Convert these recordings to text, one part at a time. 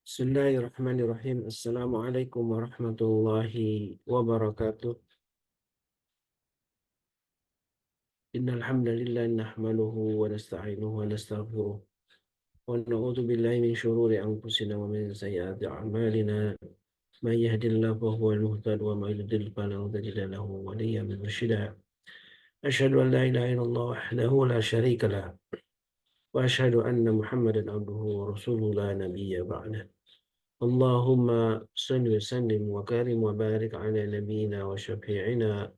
Bismillahirrahmanirrahim. Assalamualaikum warahmatullahi wabarakatuh. Innal hamdalillah nahmaduhu wa nasta'inuhu wa nastaghfiruh wa na'udzu billahi min shururi anfusina wa min sayyiati a'malina. May yahdihillahu fahuwal muhtadi wa may yudlil falan tajida lahu waliyyan mursyida. Asyhadu an la ilaha illallah wahdahu la syarika lah wa asyhadu anna Muhammadan abduhu wa rasuluhu la nabiyya ba'dah. Allahumma salli wa sallim wa karim wa barik ala nabiyyina wa syafi'ina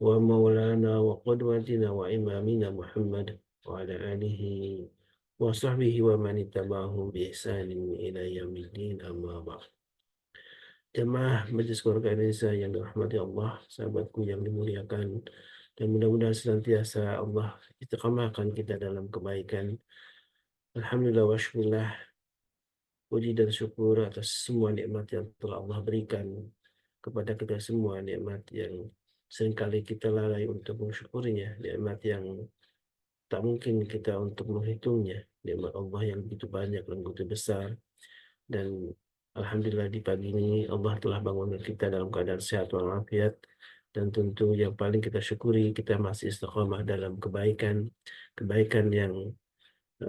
wa maulana wa qudwatina wa imamina Muhammad wa ala alihi wa sahbihi wa man ittaba'ahum bi ihsanin ila yaumiddin amma ba'd. Jemaah Majelis Keluarga Indonesia yang dirahmati Allah, sahabatku yang dimuliakan, dan mudah-mudahan senantiasa Allah istiqamahkan kita dalam kebaikan. Alhamdulillah wa syukurillah, puji dan syukur atas semua nikmat yang telah Allah berikan kepada kita semua, nikmat yang seringkali kita lalai untuk mensyukurinya, nikmat yang tak mungkin kita untuk menghitungnya, nikmat Allah yang begitu banyak dan begitu besar. Dan Alhamdulillah di pagi ini Allah telah bangunkan kita dalam keadaan sehat walafiat, dan tentu yang paling kita syukuri kita masih istiqamah dalam kebaikan, kebaikan yang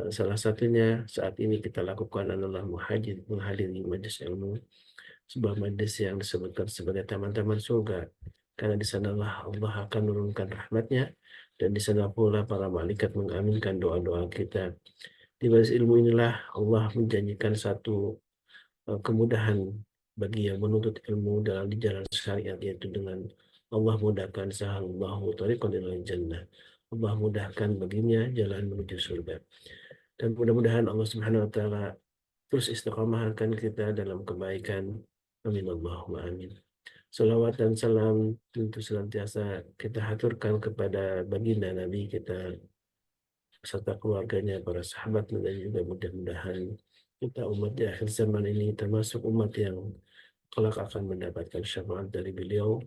salah satunya saat ini kita lakukan adalah menghadiri majelis ilmu, sebuah majelis yang disebutkan sebagai taman-taman surga, karena di sanalah Allah akan menurunkan rahmatnya, dan di sana pula para malaikat mengaminkan doa-doa kita. Di majelis ilmu inilah Allah menjanjikan satu kemudahan bagi yang menuntut ilmu dalam di jalan syariat, yaitu dengan Allah mudahkan sahalallahu tariqan ilal jannah. Allah mudahkan baginya jalan menuju surga. Dan mudah-mudahan Allah Subhanahu wa taala terus istiqamahkan kita dalam kebaikan. Amin Allahumma amin. Salawat dan salam tentu senantiasa kita haturkan kepada baginda Nabi kita serta keluarganya, para sahabatnya, dan juga mudah-mudahan kita umat di akhir zaman ini termasuk umat yang kelak akan mendapatkan syafaat dari beliau,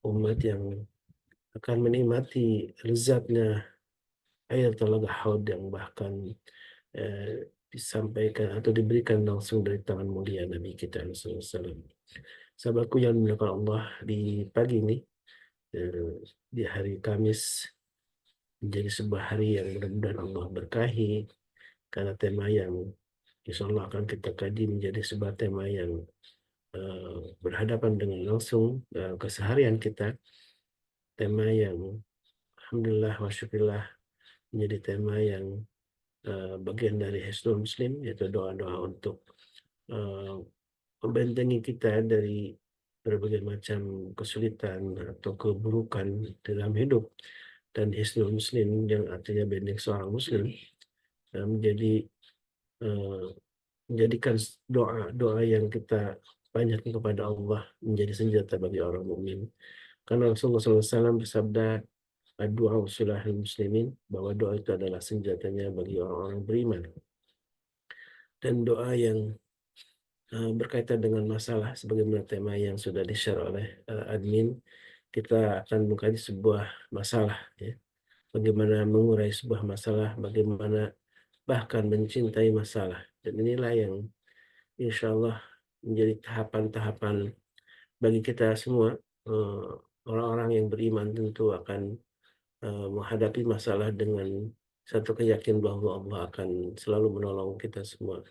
umat yang akan menikmati lezatnya air telaga Haud yang bahkan disampaikan atau diberikan langsung dari tangan mulia Nabi kita SAW. Sahabatku yang dimuliakan Allah, di pagi ini, di hari Kamis, menjadi sebuah hari yang mudah-mudahan Allah berkahi, karena tema yang insya Allah akan kita kaji menjadi sebuah tema yang berhadapan dengan langsung keseharian kita, tema yang Alhamdulillah wa syukurillah menjadi tema yang bagian dari Hisnul Muslim, yaitu doa-doa untuk membentengi kita dari berbagai macam kesulitan atau keburukan dalam hidup. Dan Hisnul Muslim yang artinya benteng seorang Muslim menjadi menjadikan doa-doa yang kita panjatkan kepada Allah menjadi senjata bagi orang mukmin. Karena Rasulullah SAW bersabda, doa usulahil muslimin, bahwa doa itu adalah senjatanya bagi orang-orang beriman. Dan doa yang berkaitan dengan masalah, sebagaimana tema yang sudah di-share oleh admin, kita akan mengkaji sebuah masalah, ya. Bagaimana mengurai sebuah masalah, bagaimana bahkan mencintai masalah. Dan inilah yang insya Allah menjadi tahapan-tahapan bagi kita semua. Orang-orang yang beriman tentu akan menghadapi masalah dengan satu keyakinan bahwa Allah akan selalu menolong kita semua.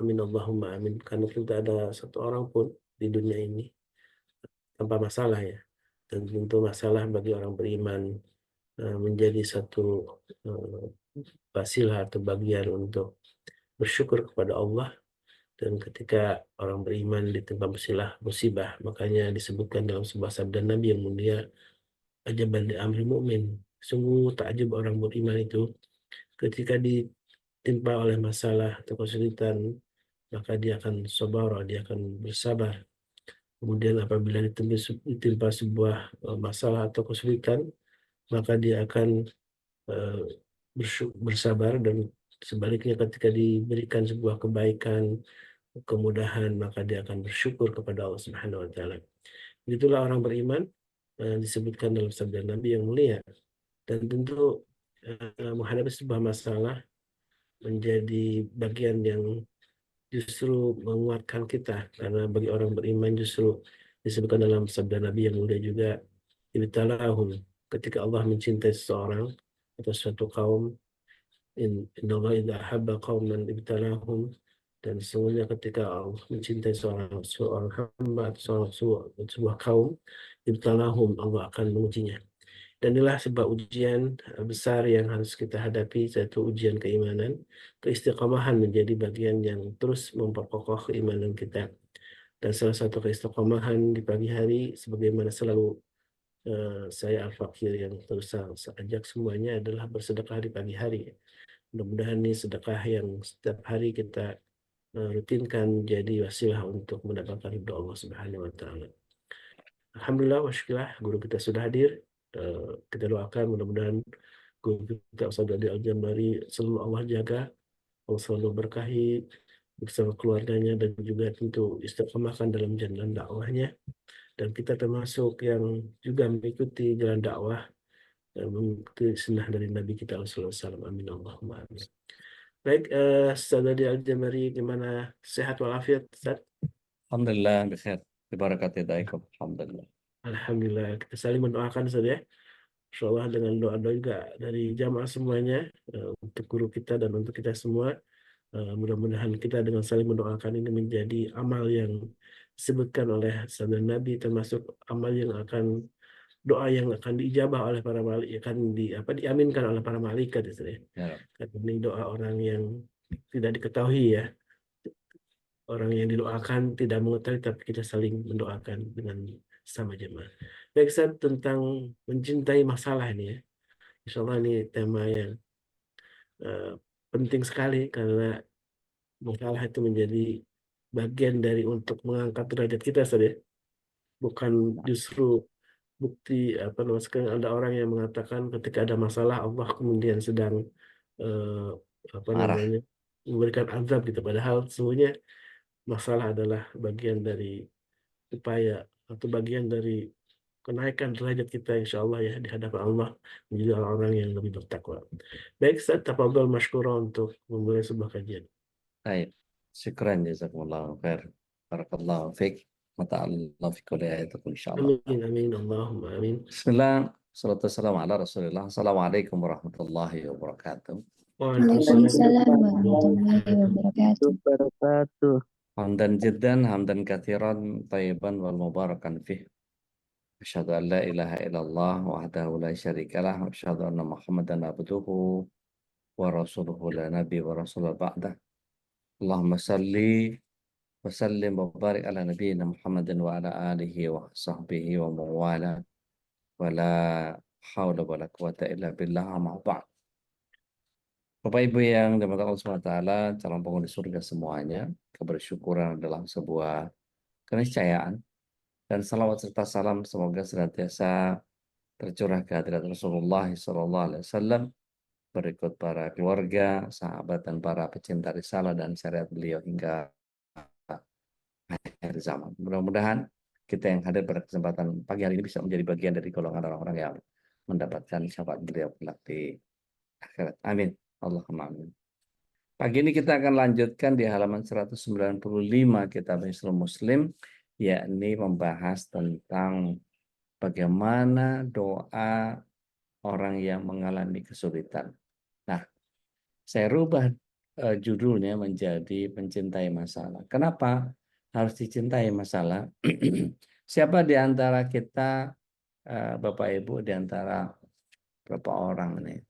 Amin Allahumma amin. Karena tidak ada satu orang pun di dunia ini tanpa masalah, ya. Dan tentu masalah bagi orang beriman menjadi satu wasilah atau bagian untuk bersyukur kepada Allah. Dan ketika orang beriman ditimpa musibah, makanya disebutkan dalam sebuah sabda Nabi yang mulia, ajaban li amri mu'min. Sungguh takjub orang beriman itu ketika ditimpa oleh masalah atau kesulitan, maka dia akan sabar, dia akan bersabar. Kemudian apabila ditimpa sebuah masalah atau kesulitan, maka dia akan eh, bersabar. Dan sebaliknya, ketika diberikan sebuah kebaikan, kemudahan, maka dia akan bersyukur kepada Allah Subhanahu wa taala. Itulah orang beriman, disebutkan dalam sabda Nabi yang mulia. Dan tentu menghadapi sebuah masalah menjadi bagian yang justru menguatkan kita, karena bagi orang beriman justru disebutkan dalam sabda Nabi yang mulia juga, ibtalahum, ketika Allah mencintai seseorang atau suatu kaum, innallaha idza ahabba qauman ibtalahum, dan sesungguhnya ketika Allah mencintai seorang seorang hamba atau sebuah kaum, ibtalahum, Allah akan mengujinya. Dan inilah sebuah ujian besar yang harus kita hadapi, yaitu ujian keimanan. Keistiqomahan menjadi bagian yang terus memperkokoh keimanan kita. Dan salah satu keistiqomahan di pagi hari, sebagaimana selalu saya Al-Fakir yang terus saya ajak semuanya, adalah bersedekah di pagi hari. Mudah-mudahan ini sedekah yang setiap hari kita rutinkan, jadi wasilah untuk mendapatkan ridho Allah Subhanahu wa Ta'ala. Alhamdulillah, wa guru kita sudah hadir. Kita doakan mudah-mudahan guru kita Ustaz Adi Al-Jambari selalu Allah jaga, Allah selalu berkahi bersama keluarganya, dan juga tentu istiqomahkan dalam jalan dakwahnya. Dan kita termasuk yang juga mengikuti jalan dakwah dan mengikuti sunnah dari Nabi kita Rasulullah SAW. Amin Allahumma amin. Baik, Ustaz Adi Al-Jambari, gimana, sehat walafiat Ustaz? Alhamdulillah, bikhair. Bibarakatillahikum. Alhamdulillah. Alhamdulillah, kita saling mendoakan Ustaz ya. Insya Allah dengan doa-doa juga dari jamaah semuanya, untuk guru kita dan untuk kita semua. Mudah-mudahan kita dengan saling mendoakan ini menjadi amal yang disebutkan oleh sabda Nabi, termasuk amal yang akan, doa yang akan diijabah oleh para malaikat, akan diaminkan oleh para malaikat itu ya. Ya, Karena ini doa orang yang tidak diketahui ya. Orang yang didoakan tidak mengetahui, tapi kita saling mendoakan dengan sama jemaah. Baik, Ustaz, tentang mencintai masalah ini ya. Insya Allah ini tema yang eh, penting sekali, karena masalah itu menjadi bagian dari untuk mengangkat derajat kita saja. Bukan justru bukti, apa namanya, sekarang ada orang yang mengatakan ketika ada masalah Allah kemudian sedang eh, apa marah. namanya, memberikan azab gitu. Padahal sesungguhnya masalah adalah bagian dari upaya atau bagian dari kenaikan derajat kita insya Allah ya di hadapan Allah, menjadi orang-orang yang lebih bertakwa. Baik, Ustaz, tafadhol masykurah untuk memulai sebuah kajian. Baik. Syukran jazakumullah khair. Barakallahu fiik. Mata'allahu fi kulli ayatikum insyaallah. Amin, amin, Allahumma amin. Bismillah. Salatu wassalamu ala Rasulillah. Assalamualaikum warahmatullahi wabarakatuh. Waalaikumsalam Waalaikumsalam warahmatullahi warahmatullahi wabarakatuh. Wabarakatuh. Hamdan jiddan, hamdan kathiran, tayyiban wal mubarakan fih. Asyhadu an la ilaha illallah wahdahu la syarikalah wa asyhadu anna Muhammadan abduhu wa rasuluhu la nabi wa rasul ba'dah. Allahumma salli wa sallim wa barik ala nabiyyina Muhammadin wa ala alihi wa sahbihi wa mawala wa la hawla wa la quwata illa billah amma ba'd. Bapak Ibu yang dimana Allah SWT, calon penghuni surga semuanya, kebersyukuran adalah sebuah keniscayaan, dan salawat serta salam semoga senantiasa tercurah ke hadirat Rasulullah SAW, berikut para keluarga, sahabat, dan para pecinta risalah dan syariat beliau hingga akhir zaman. Mudah-mudahan kita yang hadir pada kesempatan pagi hari ini bisa menjadi bagian dari golongan orang-orang yang mendapatkan syafaat beliau kelak di akhirat. Amin. Allahumma amin. Pagi ini kita akan lanjutkan di halaman 195 kitab Hisnul Muslim, yakni membahas tentang bagaimana doa orang yang mengalami kesulitan. Nah, saya rubah judulnya menjadi mencintai masalah. Kenapa harus dicintai masalah? Siapa di antara kita, Bapak Ibu, di antara berapa orang ini?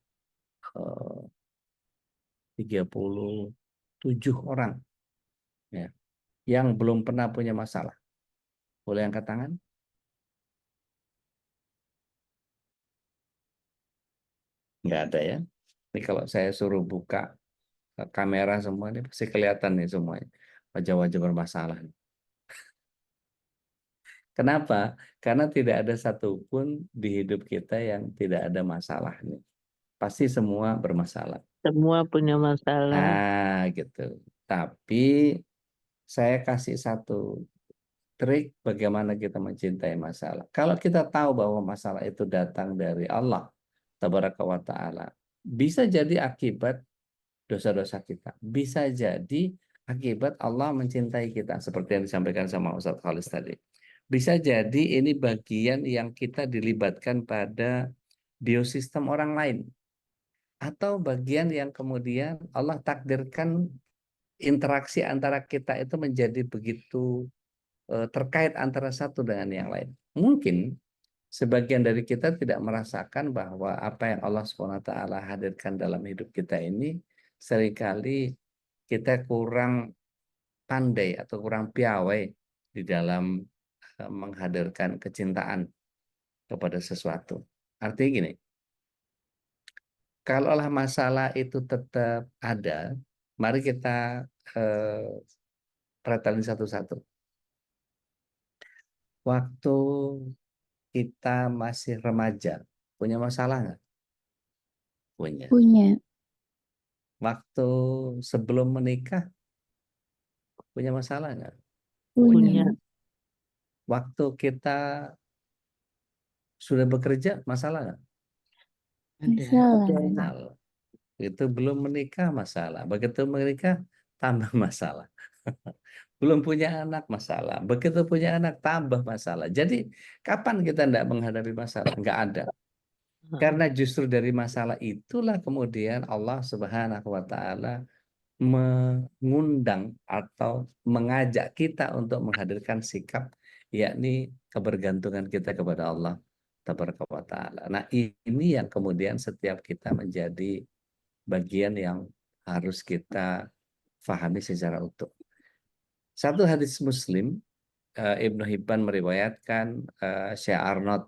37 orang ya, yang belum pernah punya masalah. Boleh angkat tangan? Nggak ada ya. Ini kalau saya suruh buka kamera semua ini pasti kelihatan nih semuanya. Wajah-wajah bermasalah. Kenapa? Karena tidak ada satupun di hidup kita yang tidak ada masalahnya. Pasti semua bermasalah. Semua punya masalah. Nah, gitu. Tapi saya kasih satu trik bagaimana kita mencintai masalah. Kalau kita tahu bahwa masalah itu datang dari Allah Tabaraka wa Ta'ala, bisa jadi akibat dosa-dosa kita. Bisa jadi akibat Allah mencintai kita seperti yang disampaikan sama Ustadz Khalis tadi. Bisa jadi ini bagian yang kita dilibatkan pada biosistem orang lain atau bagian yang kemudian Allah takdirkan interaksi antara kita itu menjadi begitu terkait antara satu dengan yang lain. Mungkin sebagian dari kita tidak merasakan bahwa apa yang Allah SWT hadirkan dalam hidup kita ini seringkali kita kurang pandai atau kurang piawai di dalam menghadirkan kecintaan kepada sesuatu. Artinya gini, kalaulah masalah itu tetap ada, mari kita perhatiin satu-satu. Waktu kita masih remaja, punya masalah nggak? Punya. Punya. Waktu sebelum menikah, punya masalah nggak? Punya. Waktu kita sudah bekerja, masalah nggak? Masalah. Masalah. Itu belum menikah, masalah. Begitu menikah, tambah masalah. Belum punya anak, masalah. Begitu punya anak, tambah masalah. Jadi, kapan kita tidak menghadapi masalah? Nggak ada. Karena justru dari masalah itulah kemudian Allah Subhanahu wa Ta'ala mengundang atau mengajak kita untuk menghadirkan sikap, yakni kebergantungan kita kepada Allah Tabaraka wa Ta'ala. Nah, ini yang kemudian setiap kita menjadi bagian yang harus kita fahami secara utuh. Satu hadis Muslim, Ibnu Hibban meriwayatkan, Syekh Arnold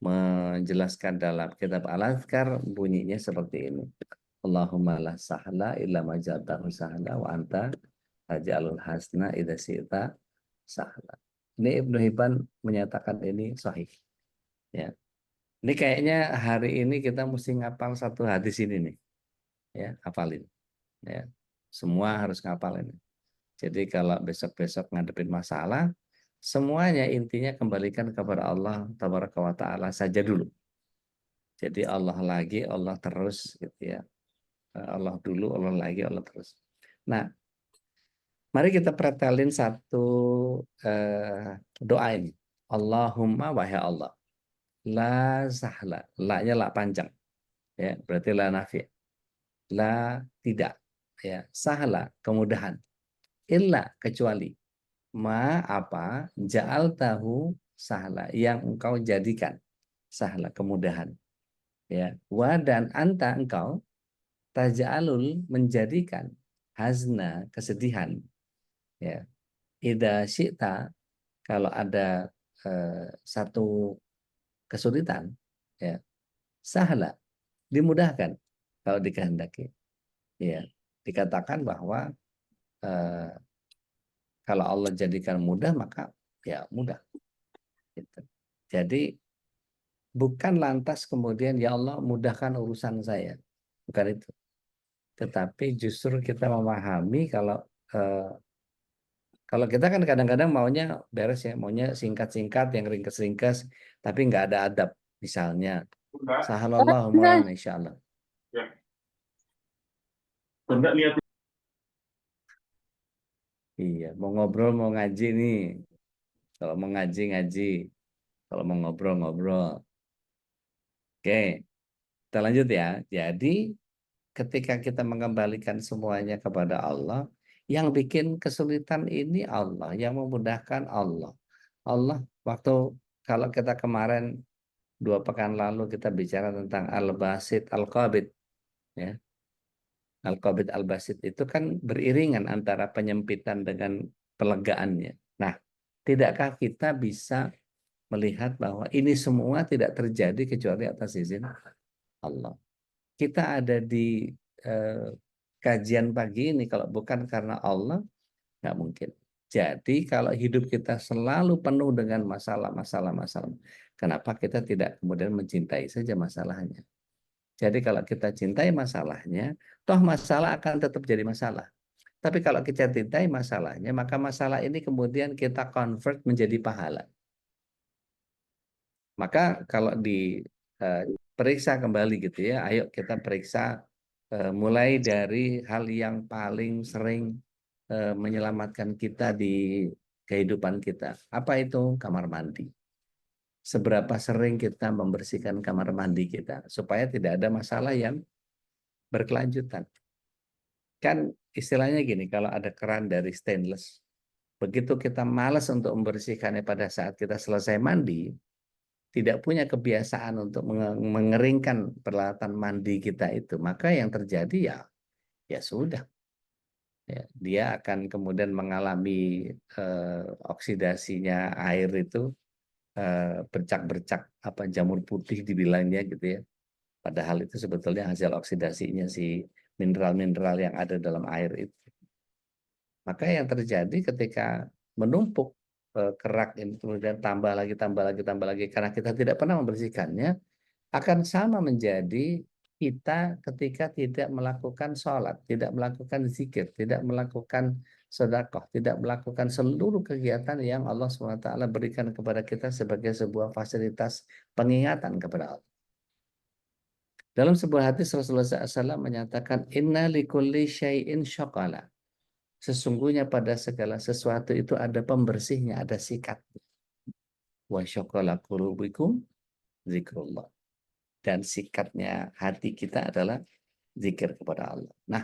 menjelaskan dalam kitab Al-Azkar, bunyinya seperti ini. Allahumma la sahla illa ma ja'altahu sahla wa anta taj'alul hasna idza syi'ta sahla. Ini Ibnu Hibban menyatakan ini sahih. Ya. Ini kayaknya hari ini kita mesti ngapal satu hadis ini nih. Ya, hafalin. Ya. Semua harus ngapal ini. Jadi kalau besok-besok ngadepin masalah, semuanya intinya kembalikan kepada Allah Tabaraka wa Ta'ala saja dulu. Jadi Allah lagi, Allah terus gitu ya. Allah dulu, Allah lagi, Allah terus. Nah, mari kita pretelin satu doa ini. Allahumma wahai Allah. La sahla. La-nya la panjang. Ya, berarti la nafi. La tidak. Ya, sahla, kemudahan. Illa, kecuali. Ma apa ja'al tahu sahla, yang engkau jadikan sahla, kemudahan. Ya, wa dan anta, engkau taj'alul, menjadikan hazna, kesedihan. Ya, idza syi'ta, kalau ada satu kesulitan, ya, sahla, dimudahkan kalau dikehendaki. Ya, dikatakan bahwa kalau Allah jadikan mudah, maka ya mudah. Gitu. Jadi bukan lantas kemudian ya Allah mudahkan urusan saya, bukan itu. Tetapi justru kita memahami kalau kita kan kadang-kadang maunya beres ya, maunya singkat-singkat, yang ringkas-ringkas, tapi nggak ada adab. Misalnya, sahalallahu maulana insyaallah. Ya. Enggak niat. Iya, mau ngobrol, mau ngaji nih. Kalau mau ngaji, ngaji. Kalau mau ngobrol, ngobrol. Oke, kita lanjut ya. Jadi, ketika kita mengembalikan semuanya kepada Allah, yang bikin kesulitan ini Allah, yang memudahkan Allah. Allah, waktu kalau kita kemarin 2 pekan lalu kita bicara tentang Al-Basit, Al-Qabid. Ya. Al-Qabid, Al-Basit itu kan beriringan antara penyempitan dengan pelegaannya. Nah, tidakkah kita bisa melihat bahwa ini semua tidak terjadi kecuali atas izin Allah. Kita ada di kajian pagi ini kalau bukan karena Allah, nggak mungkin. Jadi kalau hidup kita selalu penuh dengan masalah-masalah, kenapa kita tidak kemudian mencintai saja masalahnya? Jadi kalau kita cintai masalahnya, toh masalah akan tetap jadi masalah. Tapi kalau kita cintai masalahnya, maka masalah ini kemudian kita convert menjadi pahala. Maka kalau diperiksa kembali gitu ya, ayo kita periksa mulai dari hal yang paling sering menyelamatkan kita di kehidupan kita. Apa itu? Kamar mandi. Seberapa sering kita membersihkan kamar mandi kita supaya tidak ada masalah yang berkelanjutan. Kan istilahnya gini, kalau ada keran dari stainless, begitu kita malas untuk membersihkannya pada saat kita selesai mandi, tidak punya kebiasaan untuk mengeringkan peralatan mandi kita itu, maka yang terjadi ya sudah. Ya, dia akan kemudian mengalami oksidasinya air itu, bercak-bercak apa jamur putih dibilangnya gitu ya. Padahal itu sebetulnya hasil oksidasinya si mineral-mineral yang ada dalam air itu. Maka yang terjadi ketika menumpuk kerak ini kemudian tambah lagi, tambah lagi, tambah lagi karena kita tidak pernah membersihkannya, akan sama menjadi kita ketika tidak melakukan sholat, tidak melakukan zikir, tidak melakukan sedekah, tidak melakukan seluruh kegiatan yang Allah SWT berikan kepada kita sebagai sebuah fasilitas pengingatan kepada Allah. Dalam sebuah hadis Rasulullah SAW menyatakan, Inna likulli syai'in syaqala. Sesungguhnya pada segala sesuatu itu ada pembersihnya, ada sikat. Wa syaqala qulubikum zikrullah. Dan sikatnya hati kita adalah zikir kepada Allah. Nah,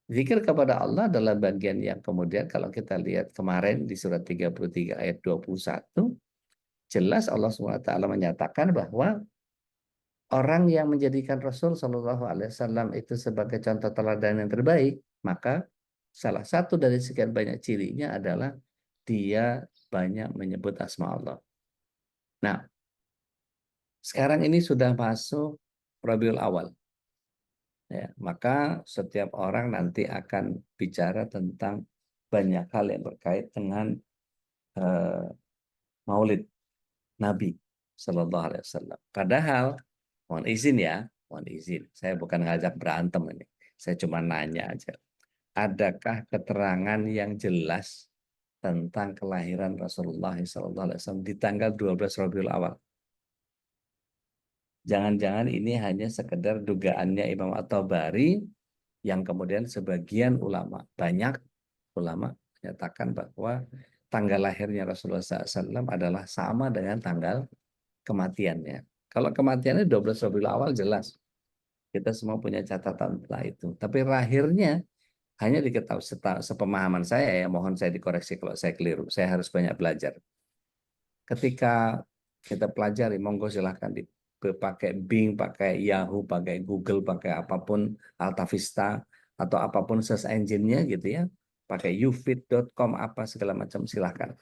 zikir kepada Allah adalah bagian yang kemudian kalau kita lihat kemarin di surat 33 ayat 21, jelas Allah SWT menyatakan bahwa orang yang menjadikan Rasul Shallallahu Alaihi Wasallam itu sebagai contoh teladan yang terbaik, maka salah satu dari sekian banyak cirinya adalah dia banyak menyebut asma Allah. Nah, sekarang ini sudah masuk Rabiul Awal. Ya, maka setiap orang nanti akan bicara tentang banyak hal yang berkait dengan Maulid Nabi Shallallahu Alaihi Wasallam. Padahal, mohon izin ya, mohon izin, saya bukan ngajak berantem ini, saya cuma nanya aja. Adakah keterangan yang jelas tentang kelahiran Rasulullah SAW di tanggal 12 Rabiul Awal? Jangan-jangan ini hanya sekedar dugaannya Imam At-Tabari yang kemudian sebagian ulama, banyak ulama menyatakan bahwa tanggal lahirnya Rasulullah SAW adalah sama dengan tanggal kematiannya. Kalau kematiannya 12 Rabiul Awal jelas. Kita semua punya catatan setelah itu. Tapi lahirnya hanya diketahui sepemahaman saya ya, mohon saya dikoreksi kalau saya keliru. Saya harus banyak belajar. Ketika kita pelajari, monggo silahkan pakai Bing, pakai Yahoo, pakai Google, pakai apapun, AltaVista, atau apapun search engine-nya gitu ya. Pakai ufit.com, apa segala macam silahkan.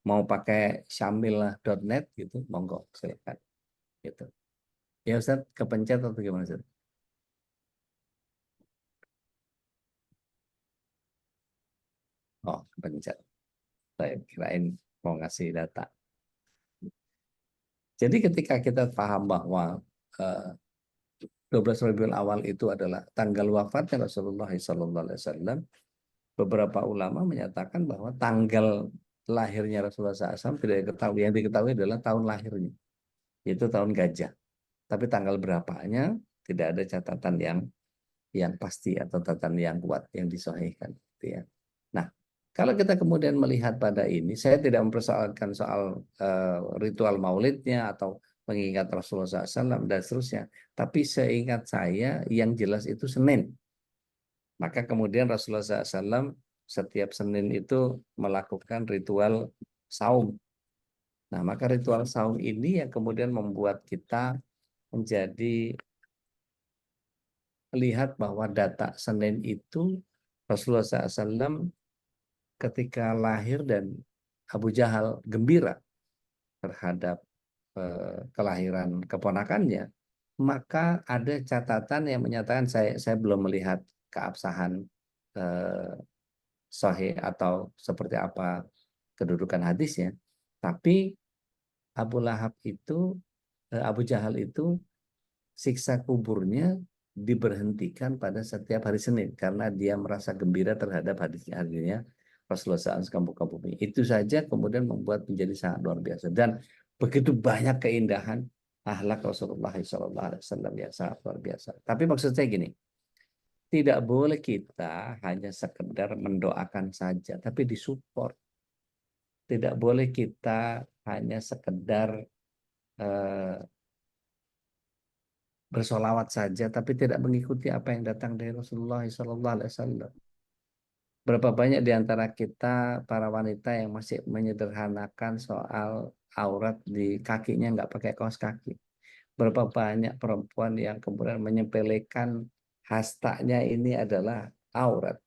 Mau pakai syamilah.net gitu, monggo silahkan. Gitu. Ya Ustaz, kepencet atau gimana Ustaz? Oh, kepencet. Saya kirain mau ngasih data. Jadi ketika kita paham bahwa 12 Rabiul Awal itu adalah tanggal wafatnya Rasulullah SAW, beberapa ulama menyatakan bahwa tanggal lahirnya Rasulullah SAW tidak diketahui. Yang diketahui adalah tahun lahirnya, yaitu tahun gajah. Tapi tanggal berapanya tidak ada catatan yang pasti atau catatan yang kuat yang disahihkan. Gitu ya. Nah, kalau kita kemudian melihat pada ini, saya tidak mempersoalkan soal ritual maulidnya atau mengingat Rasulullah SAW dan seterusnya. Tapi seingat saya yang jelas itu Senin. Maka kemudian Rasulullah SAW setiap Senin itu melakukan ritual saum. Nah, maka ritual saum ini yang kemudian membuat kita menjadi melihat bahwa data Senin itu Rasulullah SAW ketika lahir dan Abu Jahal gembira terhadap kelahiran keponakannya, maka ada catatan yang menyatakan saya belum melihat keabsahan sahih atau seperti apa kedudukan hadisnya, tapi Abu Jahal itu siksa kuburnya diberhentikan pada setiap hari Senin karena dia merasa gembira terhadap hadirnya Rasulullah SAW kampung-kampung ini. Itu saja kemudian membuat menjadi sangat luar biasa dan begitu banyak keindahan akhlak Rasulullah SAW yang sangat luar biasa. Tapi maksud saya gini, tidak boleh kita hanya sekedar mendoakan saja, tapi disupport. Tidak boleh kita hanya sekedar eh, bersolawat saja, tapi tidak mengikuti apa yang datang dari Rasulullah SAW. Berapa banyak di antara kita para wanita yang masih menyederhanakan soal aurat di kakinya nggak pakai kaos kaki. Berapa banyak perempuan yang kemudian menyepelekan hastanya ini adalah aurat,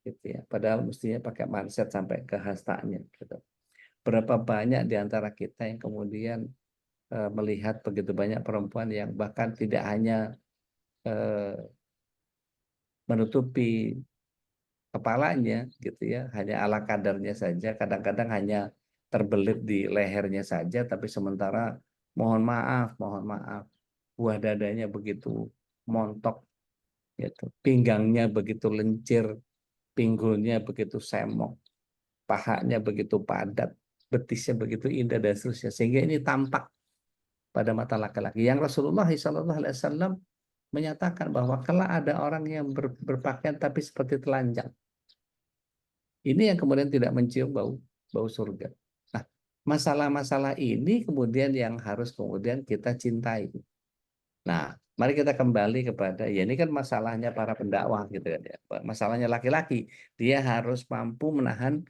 gitu ya. Padahal mestinya pakai manset sampai ke hastanya, gitu. Berapa banyak di antara kita yang kemudian melihat begitu banyak perempuan yang bahkan tidak hanya eh, menutupi kepalanya, gitu ya, hanya ala kadarnya saja, kadang-kadang hanya terbelit di lehernya saja, tapi sementara mohon maaf, buah dadanya begitu montok, gitu, pinggangnya begitu lencir, pinggulnya begitu semok, pahanya begitu padat, betisnya begitu indah dan seterusnya, sehingga ini tampak pada mata laki-laki. Yang Rasulullah SAW menyatakan bahwa kalau ada orang yang berpakaian tapi seperti telanjang, ini yang kemudian tidak mencium bau surga. Nah, masalah-masalah ini kemudian yang harus kemudian kita cintai. Nah, mari kita kembali kepada, ya ini kan masalahnya para pendakwah gitu kan ya. Masalahnya laki-laki, dia harus mampu menahan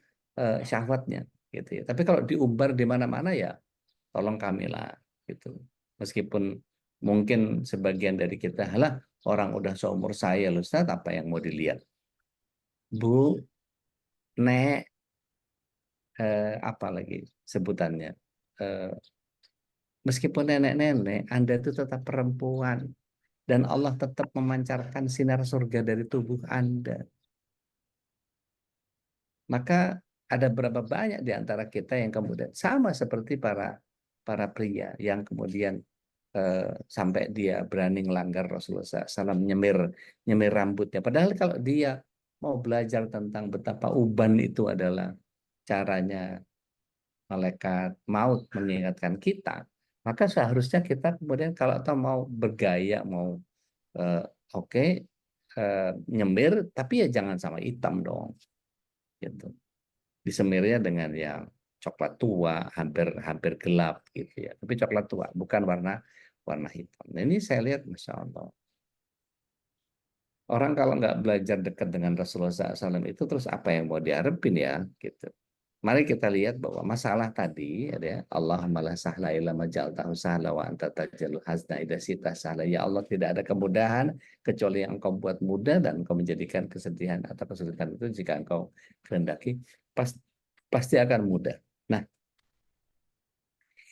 syahwatnya gitu ya. Tapi kalau diumbar di mana-mana ya tolong kamilah gitu. Meskipun mungkin sebagian dari kita, halah orang udah seumur saya loh Ustaz, apa yang mau dilihat? Bu, Nek, apa lagi sebutannya? Eh, Meskipun nenek-nenek, Anda itu tetap perempuan. Dan Allah tetap memancarkan sinar surga dari tubuh Anda. Maka ada berapa banyak di antara kita yang kemudian sama seperti para pria yang kemudian sampai dia berani ngelanggar Rasulullah SAW, nyemir nyemir rambutnya. Padahal kalau dia mau belajar tentang betapa uban itu adalah caranya malaikat maut mengingatkan kita, maka seharusnya kita kemudian kalau tahu mau bergaya, mau eh, oke, nyemir, tapi ya jangan sama hitam dong, gitu. Disemirnya dengan yang coklat tua, hampir hampir gelap, gitu ya. Tapi coklat tua, bukan warna warna hitam. Nah, ini saya lihat, masya Allah. Orang kalau nggak belajar dekat dengan Rasulullah SAW itu terus apa yang mau diharapin ya, gitu. Mari kita lihat bahwa masalah tadi ada ya, Allahumma la sahla illa ma ja'altahu sahla wa anta taj'alul hazna idza syi'ta sahla. Ya Allah, tidak ada kemudahan kecuali yang Engkau buat mudah, dan Engkau menjadikan kesedihan atau kesulitan itu jika Engkau kehendaki pasti akan mudah. Nah,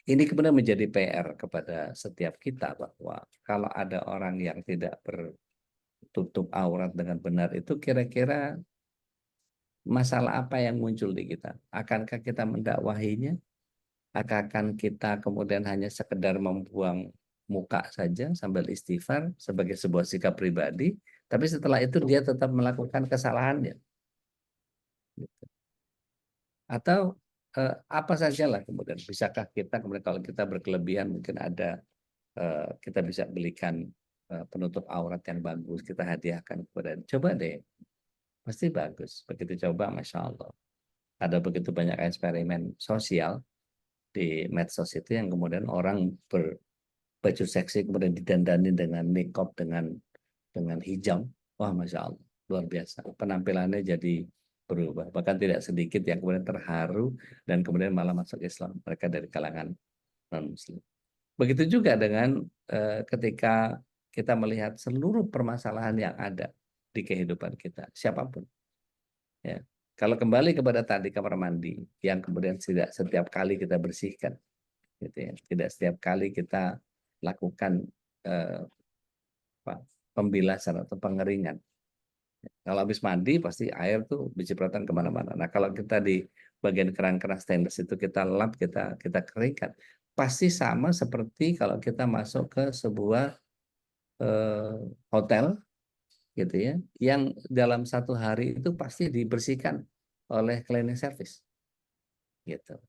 ini kemudian menjadi PR kepada setiap kita bahwa kalau ada orang yang tidak bertutup aurat dengan benar itu kira-kira masalah apa yang muncul di kita? Akankah kita mendakwahinya? Akan kita kemudian hanya sekedar membuang muka saja sambil istighfar sebagai sebuah sikap pribadi, tapi setelah itu dia tetap melakukan kesalahannya. Atau apa sajalah kemudian, bisakah kita kemudian kalau kita berkelebihan mungkin ada kita bisa belikan penutup aurat yang bagus, kita hadiahkan kepada, coba deh, pasti bagus. Begitu coba, Masya Allah. Ada begitu banyak eksperimen sosial di medsos itu yang kemudian orang berbaju seksi kemudian didandani dengan niqab, dengan hijab. Wah, Masya Allah, luar biasa. Penampilannya jadi berubah. Bahkan tidak sedikit yang kemudian terharu dan kemudian malah masuk Islam. Mereka dari kalangan non-Muslim. Begitu juga dengan ketika kita melihat seluruh permasalahan yang ada di kehidupan kita, siapapun. Ya. Kalau kembali kepada tadi kamar mandi, yang kemudian tidak setiap kali kita bersihkan, gitu ya. Tidak setiap kali kita lakukan eh, pembilasan atau pengeringan. Kalau habis mandi pasti air tuh bicipratan kemana-mana. Nah kalau kita di bagian keran-keran stainless itu kita lap, kita keringkan, pasti sama seperti kalau kita masuk ke sebuah hotel, gitu ya, yang dalam satu hari itu pasti dibersihkan oleh cleaning service, gitu.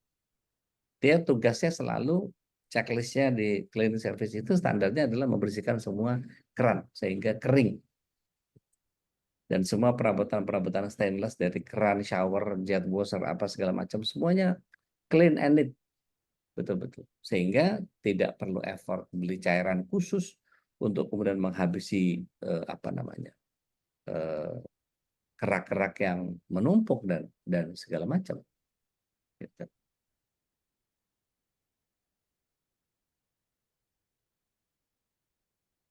Dia tugasnya selalu, checklistnya di cleaning service itu standarnya adalah membersihkan semua keran sehingga kering. Dan semua perabotan-perabotan stainless dari keran, shower, jet washer, apa segala macam, semuanya clean and neat. Betul-betul. Sehingga tidak perlu effort beli cairan khusus untuk kemudian menghabisi apa namanya kerak-kerak yang menumpuk dan segala macam. Gitu.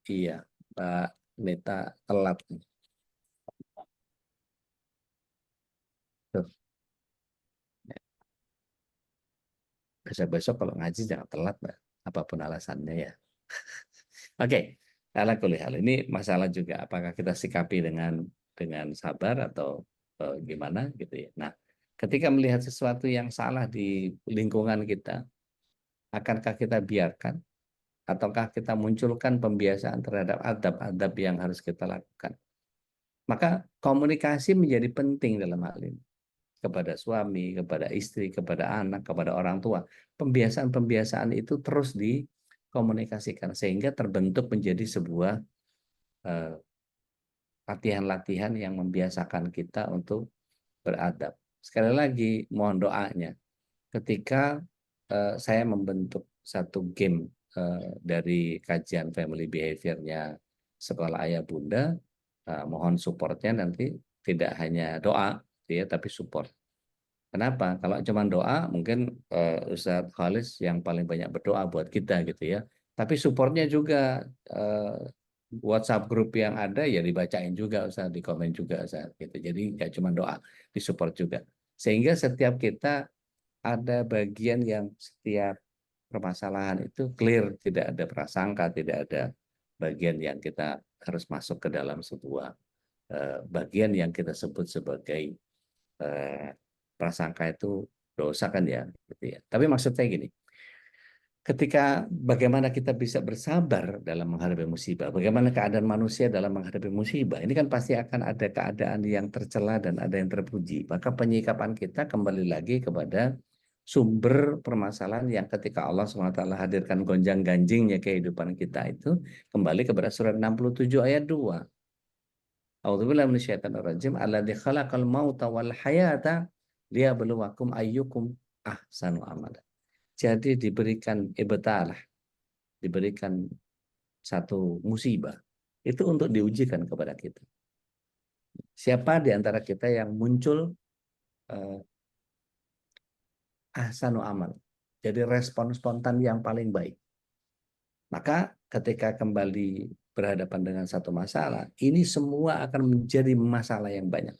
Iya, Mbak Meta telat. Tuh. Besok-besok kalau ngaji jangan telat, Mbak. Apapun alasannya ya. Oke, ala kulli hal ini masalah juga apakah kita sikapi dengan sabar atau gimana gitu ya. Nah, ketika melihat sesuatu yang salah di lingkungan kita, akankah kita biarkan ataukah kita munculkan pembiasaan terhadap adab-adab yang harus kita lakukan? Maka komunikasi menjadi penting dalam hal ini. Kepada suami, kepada istri, kepada anak, kepada orang tua. Pembiasaan-pembiasaan itu terus dikomunikasikan sehingga terbentuk menjadi sebuah latihan-latihan yang membiasakan kita untuk beradab. Sekali lagi, mohon doanya. Ketika saya membentuk satu game dari kajian family behavior-nya Sekolah Ayah Bunda, mohon supportnya nanti tidak hanya doa, ya, tapi support. Kenapa? Kalau cuma doa, mungkin Ustadz Khalis yang paling banyak berdoa buat kita gitu ya. Tapi supportnya juga WhatsApp grup yang ada ya dibacain juga Ustadz, di komen juga Ustadz gitu. Jadi nggak cuma doa, disupport juga. Sehingga setiap kita ada bagian yang setiap permasalahan itu clear, tidak ada prasangka, tidak ada bagian yang kita harus masuk ke dalam sebuah bagian yang kita sebut sebagai prasangka itu dosa kan ya, gitu ya. Tapi maksud saya gini, ketika bagaimana kita bisa bersabar dalam menghadapi musibah, bagaimana keadaan manusia dalam menghadapi musibah, ini kan pasti akan ada keadaan yang tercela dan ada yang terpuji. Maka penyikapan kita kembali lagi kepada sumber permasalahan yang ketika Allah SWT hadirkan gonjang-ganjingnya kehidupan kita itu kembali kepada surat 67 ayat 2. A'udzubillahi minasyaitonirrajim. Alladzi khalaqal mauta wal hayata liyabluwakum ayyukum ahsanu amala. Jadi diberikan ibtalah, diberikan satu musibah itu untuk diujikan kepada kita. Siapa di antara kita yang muncul ahsanu amal. Jadi respon spontan yang paling baik. Maka ketika kembali berhadapan dengan satu masalah, ini semua akan menjadi masalah yang banyak.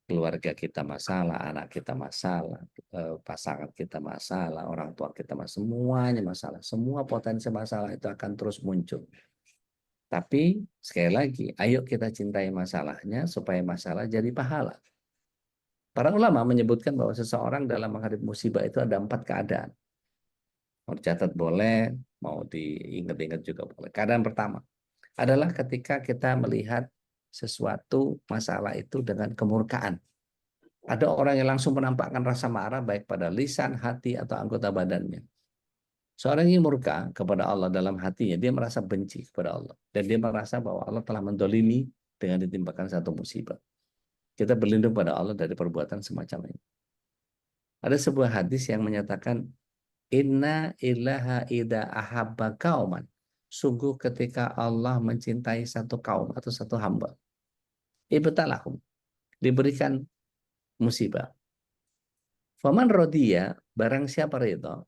Keluarga kita masalah, anak kita masalah, pasangan kita masalah, orang tua kita masalah, semuanya masalah. Semua potensi masalah itu akan terus muncul. Tapi sekali lagi, ayo kita cintai masalahnya supaya masalah jadi pahala. Para ulama menyebutkan bahwa seseorang dalam menghadapi musibah itu ada 4 keadaan. Mau dicatat boleh, mau diingat-ingat juga boleh. Keadaan pertama adalah ketika kita melihat sesuatu masalah itu dengan kemurkaan. Ada orang yang langsung menampakkan rasa marah baik pada lisan, hati, atau anggota badannya. Seorang yang murka kepada Allah dalam hatinya, dia merasa benci kepada Allah. Dan dia merasa bahwa Allah telah mendolimi dengan ditimpakan satu musibah. Kita berlindung pada Allah dari perbuatan semacam ini. Ada sebuah hadis yang menyatakan, Inna ilaha ida ahabba kauman. Sungguh ketika Allah mencintai satu kaum atau satu hamba. Ibtalahum. Diberikan musibah. Faman rodiya, barang siapa ridho,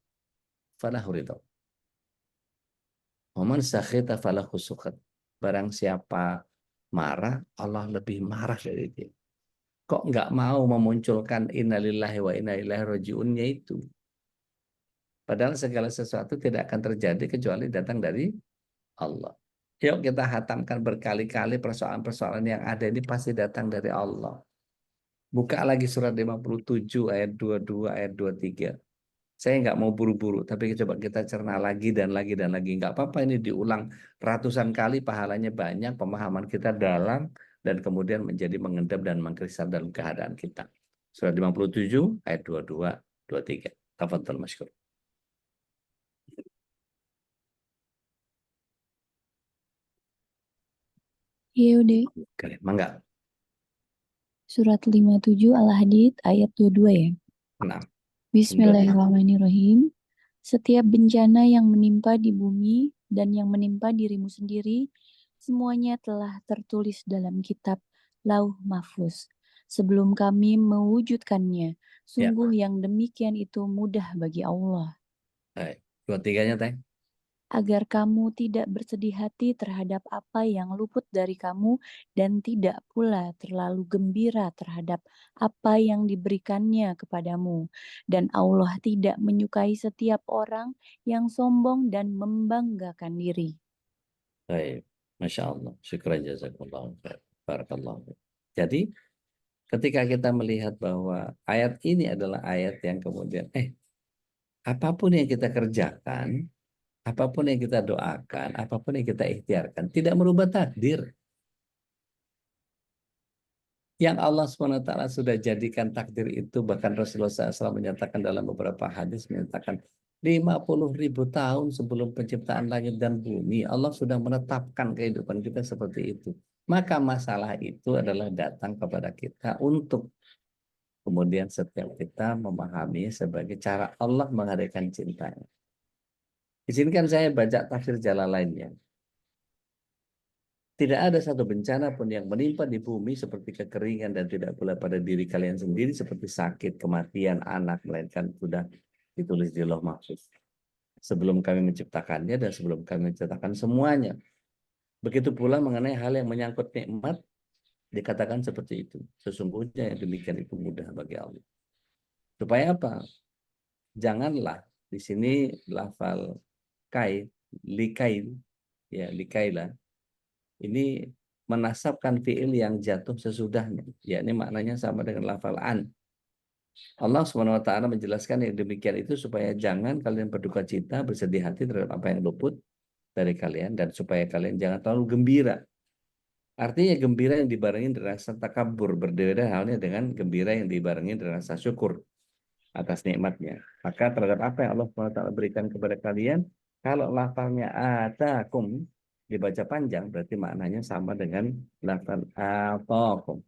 falahu ridho. Waman sakhita falahu sukhat. Barang siapa marah, Allah lebih marah dari dia. Kok nggak mau memunculkan innalillahi wa inna ilaihi raji'unnya itu? Padahal segala sesuatu tidak akan terjadi kecuali datang dari Allah. Yuk kita hatamkan berkali-kali persoalan-persoalan yang ada ini pasti datang dari Allah. Buka lagi surat 57 ayat 22 ayat 23. Saya nggak mau buru-buru, tapi coba kita cerna lagi dan lagi dan lagi. Nggak apa-apa ini diulang ratusan kali, pahalanya banyak, pemahaman kita dalam, dan kemudian menjadi mengendap dan mengkristal dalam keadaan kita. Surat 57 ayat 22 23. Tafadhal masykur. Iya udah. Oke, mangga. Surat 57 Al-Hadid ayat 22 ya. Nah, 22. Bismillahirrahmanirrahim. Setiap bencana yang menimpa di bumi dan yang menimpa dirimu sendiri, semuanya telah tertulis dalam kitab Lauh Mahfuz. Sebelum kami mewujudkannya, Ya, sungguh yang demikian itu mudah bagi Allah. baik. 23-nya, Teh. Agar kamu tidak bersedih hati terhadap apa yang luput dari kamu dan tidak pula terlalu gembira terhadap apa yang diberikannya kepadamu. Dan Allah tidak menyukai setiap orang yang sombong dan membanggakan diri. Baik. Masya Allah. Syukran jazakallah. Barakallah. Jadi, ketika kita melihat bahwa ayat ini adalah ayat yang kemudian, apapun yang kita kerjakan, apapun yang kita doakan, apapun yang kita ikhtiarkan, tidak merubah takdir. Yang Allah SWT sudah jadikan takdir itu, bahkan Rasulullah SAW menyatakan dalam beberapa hadis, menyatakan 50.000 tahun sebelum penciptaan langit dan bumi, Allah sudah menetapkan kehidupan kita seperti itu. Maka masalah itu adalah datang kepada kita untuk kemudian setiap kita memahami sebagai cara Allah menghadirkan cintanya. Izinkan saya baca tafsir Jalalainnya. Tidak ada satu bencana pun yang menimpa di bumi seperti kekeringan dan tidak pula pada diri kalian sendiri seperti sakit, kematian, anak, melainkan sudah ditulis di Lauh Mahfuz. Sebelum kami menciptakannya dan sebelum kami menciptakan semuanya. Begitu pula mengenai hal yang menyangkut nikmat, dikatakan seperti itu. Sesungguhnya yang demikian itu mudah bagi Allah. Supaya apa? Janganlah di sini lafal kai, likail, ya likaila. Ini menasabkan fiil yang jatuh sesudahnya. Ya, ini maknanya sama dengan lafal an. Allah SWT menjelaskan yang demikian itu supaya jangan kalian berduka cita, bersedih hati terhadap apa yang luput dari kalian, dan supaya kalian jangan terlalu gembira. Artinya gembira yang dibarengi dengan rasa takabur, berbeda halnya dengan gembira yang dibarengi dengan rasa syukur atas nikmatnya. Maka terhadap apa yang Allah SWT berikan kepada kalian, kalau lafalnya atakum dibaca panjang, berarti maknanya sama dengan lafal atakum.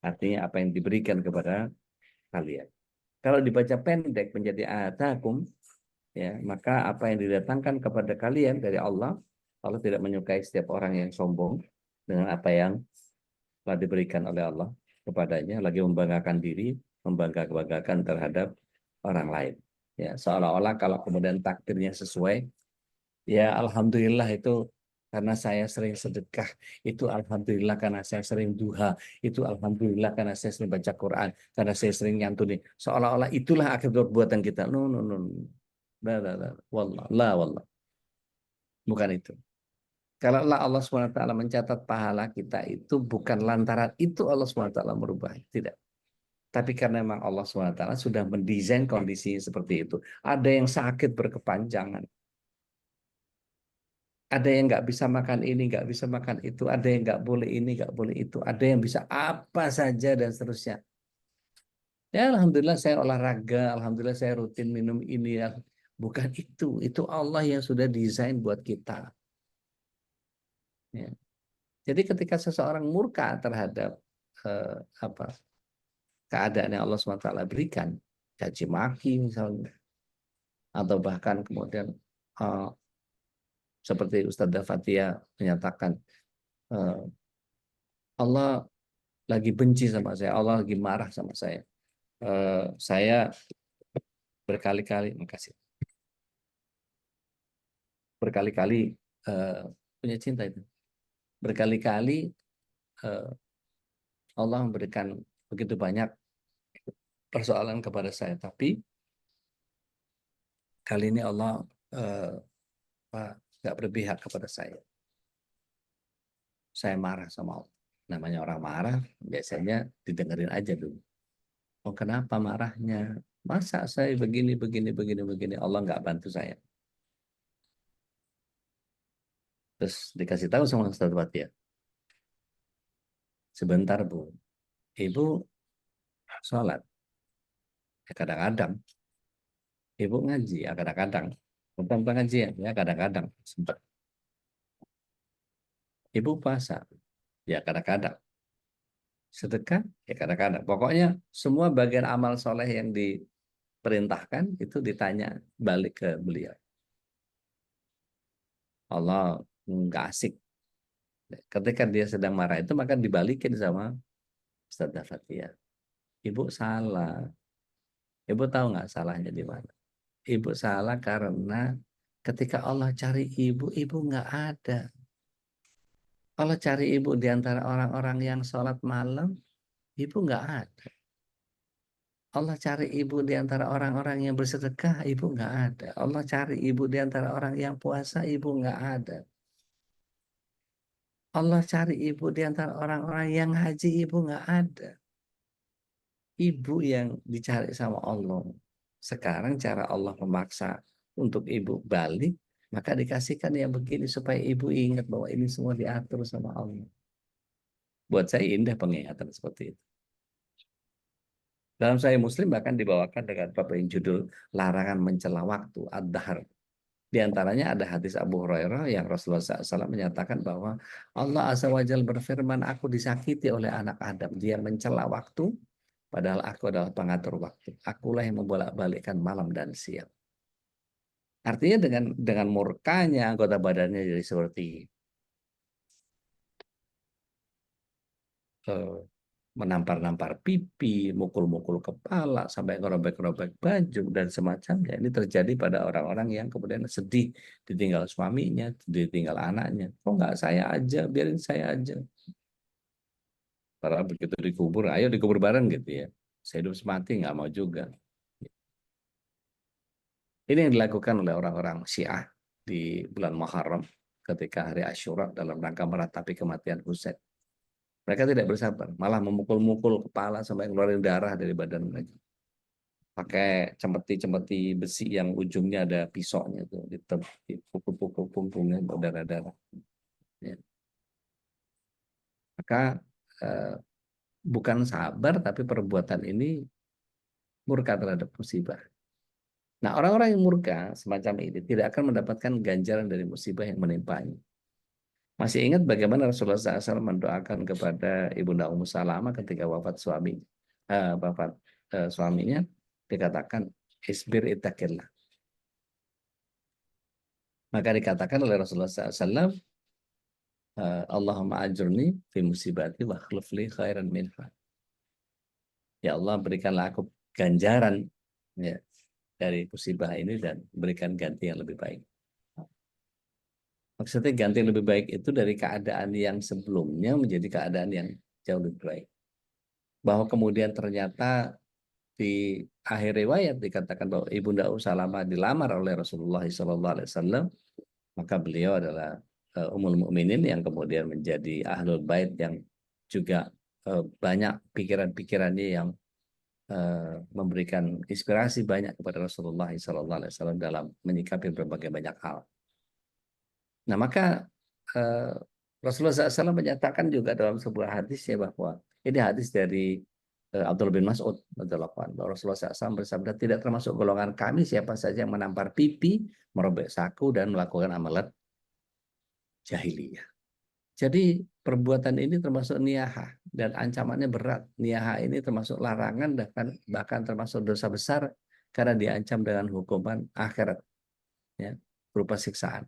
Artinya apa yang diberikan kepada kalian. Kalau dibaca pendek menjadi atakum, ya, maka apa yang didatangkan kepada kalian dari Allah, Allah tidak menyukai setiap orang yang sombong dengan apa yang telah diberikan oleh Allah kepadanya, lagi membanggakan diri, membanggakan terhadap orang lain. Ya, seolah-olah kalau kemudian takdirnya sesuai, ya alhamdulillah itu karena saya sering sedekah, itu alhamdulillah karena saya sering duha, itu alhamdulillah karena saya sering baca Quran, karena saya sering nyantuni. Seolah-olah itulah akhir perbuatan kita. No, no, no. La, la, la. Wallah, la, wallah. Bukan itu. Kalau Allah SWT mencatat pahala kita itu bukan lantaran itu Allah SWT merubah. Tidak. Tapi karena memang Allah SWT sudah mendesain kondisi seperti itu. Ada yang sakit berkepanjangan. Ada yang nggak bisa makan ini, nggak bisa makan itu. Ada yang nggak boleh ini, nggak boleh itu. Ada yang bisa apa saja dan seterusnya. Ya alhamdulillah saya olahraga. Alhamdulillah saya rutin minum ini. Bukan itu. Itu Allah yang sudah desain buat kita. Ya. Jadi ketika seseorang murka terhadap apa keadaan yang Allah SWT berikan, caci maki misalnya, atau bahkan kemudian uh, seperti Ustadzah Fathia menyatakan, Allah lagi benci sama saya, Allah lagi marah sama saya. Saya berkali-kali, makasih, berkali-kali punya cinta itu, berkali-kali Allah memberikan begitu banyak persoalan kepada saya, tapi kali ini Allah nggak berpihak kepada saya. Saya marah sama Allah. Namanya orang marah, biasanya didengerin aja dulu. Oh kenapa marahnya? Masa saya begini, begini, begini, begini. Allah nggak bantu saya. Terus dikasih tahu sama Ustaz Fathia. Sebentar Bu, Ibu sholat. Ya, kadang-kadang. Ibu ngaji, ya kadang-kadang. Tentang pengajian, ya kadang-kadang. Sempat. Ibu puasa. Ya kadang-kadang. Sedekah, ya kadang-kadang. Pokoknya semua bagian amal soleh yang diperintahkan itu ditanya balik ke beliau. Allah nggak asik. Ketika dia sedang marah itu maka dibalikin sama Ustazah Fathia. Ibu salah. Ibu tahu nggak salahnya di mana? Ibu salah karena ketika Allah cari ibu, ibu nggak ada. Allah cari ibu di antara orang-orang yang sholat malam, ibu nggak ada. Allah cari ibu di antara orang-orang yang bersedekah, ibu nggak ada. Allah cari ibu di antara orang yang puasa, ibu nggak ada. Allah cari ibu di antara orang-orang yang haji, ibu nggak ada. Ibu yang dicari sama Allah. Sekarang cara Allah memaksa untuk ibu balik, maka dikasihkan yang begini supaya ibu ingat bahwa ini semua diatur sama Allah. Buat saya indah pengingatan seperti itu. Dalam Sahih Muslim bahkan dibawakan dengan bab yang judul larangan mencela waktu, ad-dahr. Di antaranya ada hadis Abu Hurairah yang Rasulullah SAW menyatakan bahwa Allah Azza wa Jalla berfirman, aku disakiti oleh anak Adam. Dia mencela waktu, padahal aku adalah pengatur waktu. Akulah yang membolak-balikkan malam dan siang. Artinya dengan murkanya anggota badannya jadi seperti menampar-nampar pipi, mukul-mukul kepala, sampai ngerobek-ngerobek baju, dan semacamnya. Ini terjadi pada orang-orang yang kemudian sedih, ditinggal suaminya, ditinggal anaknya. Kok nggak saya aja, biarin saya aja. Karena begitu dikubur, ayo dikubur bareng gitu ya. Saya hidup semati, nggak mau juga. Ini yang dilakukan oleh orang-orang Syiah di bulan Muharram ketika hari Asyura dalam rangka meratapi kematian Husain. Mereka tidak bersabar, malah memukul-mukul kepala sampai ngeluarin darah dari badan mereka. Pakai cemeti-cemeti besi yang ujungnya ada pisaunya itu, dipukul-pukul punggungnya berdarah-darah. Ya. Maka bukan sabar, tapi perbuatan ini murka terhadap musibah. Nah, orang-orang yang murka semacam ini tidak akan mendapatkan ganjaran dari musibah yang menimpanya. Masih ingat bagaimana Rasulullah SAW mendoakan kepada Ibunda Ummu Salamah ketika wafat suaminya, dikatakan isbir ittaqillah. Maka dikatakan oleh Rasulullah SAW, Allahumma ajurni fi musibati wa akhlif li khairan minha. Ya Allah, berikanlah aku ganjaran ya, dari musibah ini dan berikan ganti yang lebih baik. Maksudnya ganti yang lebih baik itu dari keadaan yang sebelumnya menjadi keadaan yang jauh lebih baik. Bahwa kemudian ternyata di akhir riwayat dikatakan bahwa Ibunda Salamah dilamar oleh Rasulullah SAW, maka beliau adalah Ummul Mukminin yang kemudian menjadi ahlul bait yang juga banyak pikiran-pikirannya yang memberikan inspirasi banyak kepada Rasulullah SAW dalam menyikapi berbagai banyak hal. Nah, maka Rasulullah SAW menyatakan juga dalam sebuah hadisnya bahwa ini hadis dari Abdullah bin Mas'ud bahwa Rasulullah SAW bersabda, tidak termasuk golongan kami siapa saja yang menampar pipi, merobek saku, dan melakukan amalan jahiliyah. Jadi perbuatan ini termasuk niyahah dan ancamannya berat. Niyahah ini termasuk larangan dan bahkan termasuk dosa besar karena diancam dengan hukuman akhirat, ya, berupa siksaan.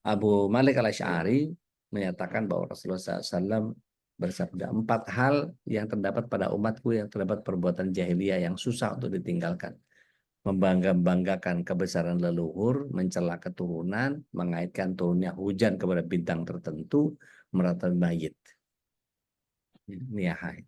Abu Malik al-Asy'ari menyatakan bahwa Rasulullah SAW bersabda, 4 hal yang terdapat pada umatku yang terdapat perbuatan jahiliyah yang susah untuk ditinggalkan. Membangga-banggakan kebesaran leluhur, mencela keturunan, mengaitkan turunnya hujan kepada bintang tertentu, meratapi mayit. Niyahah.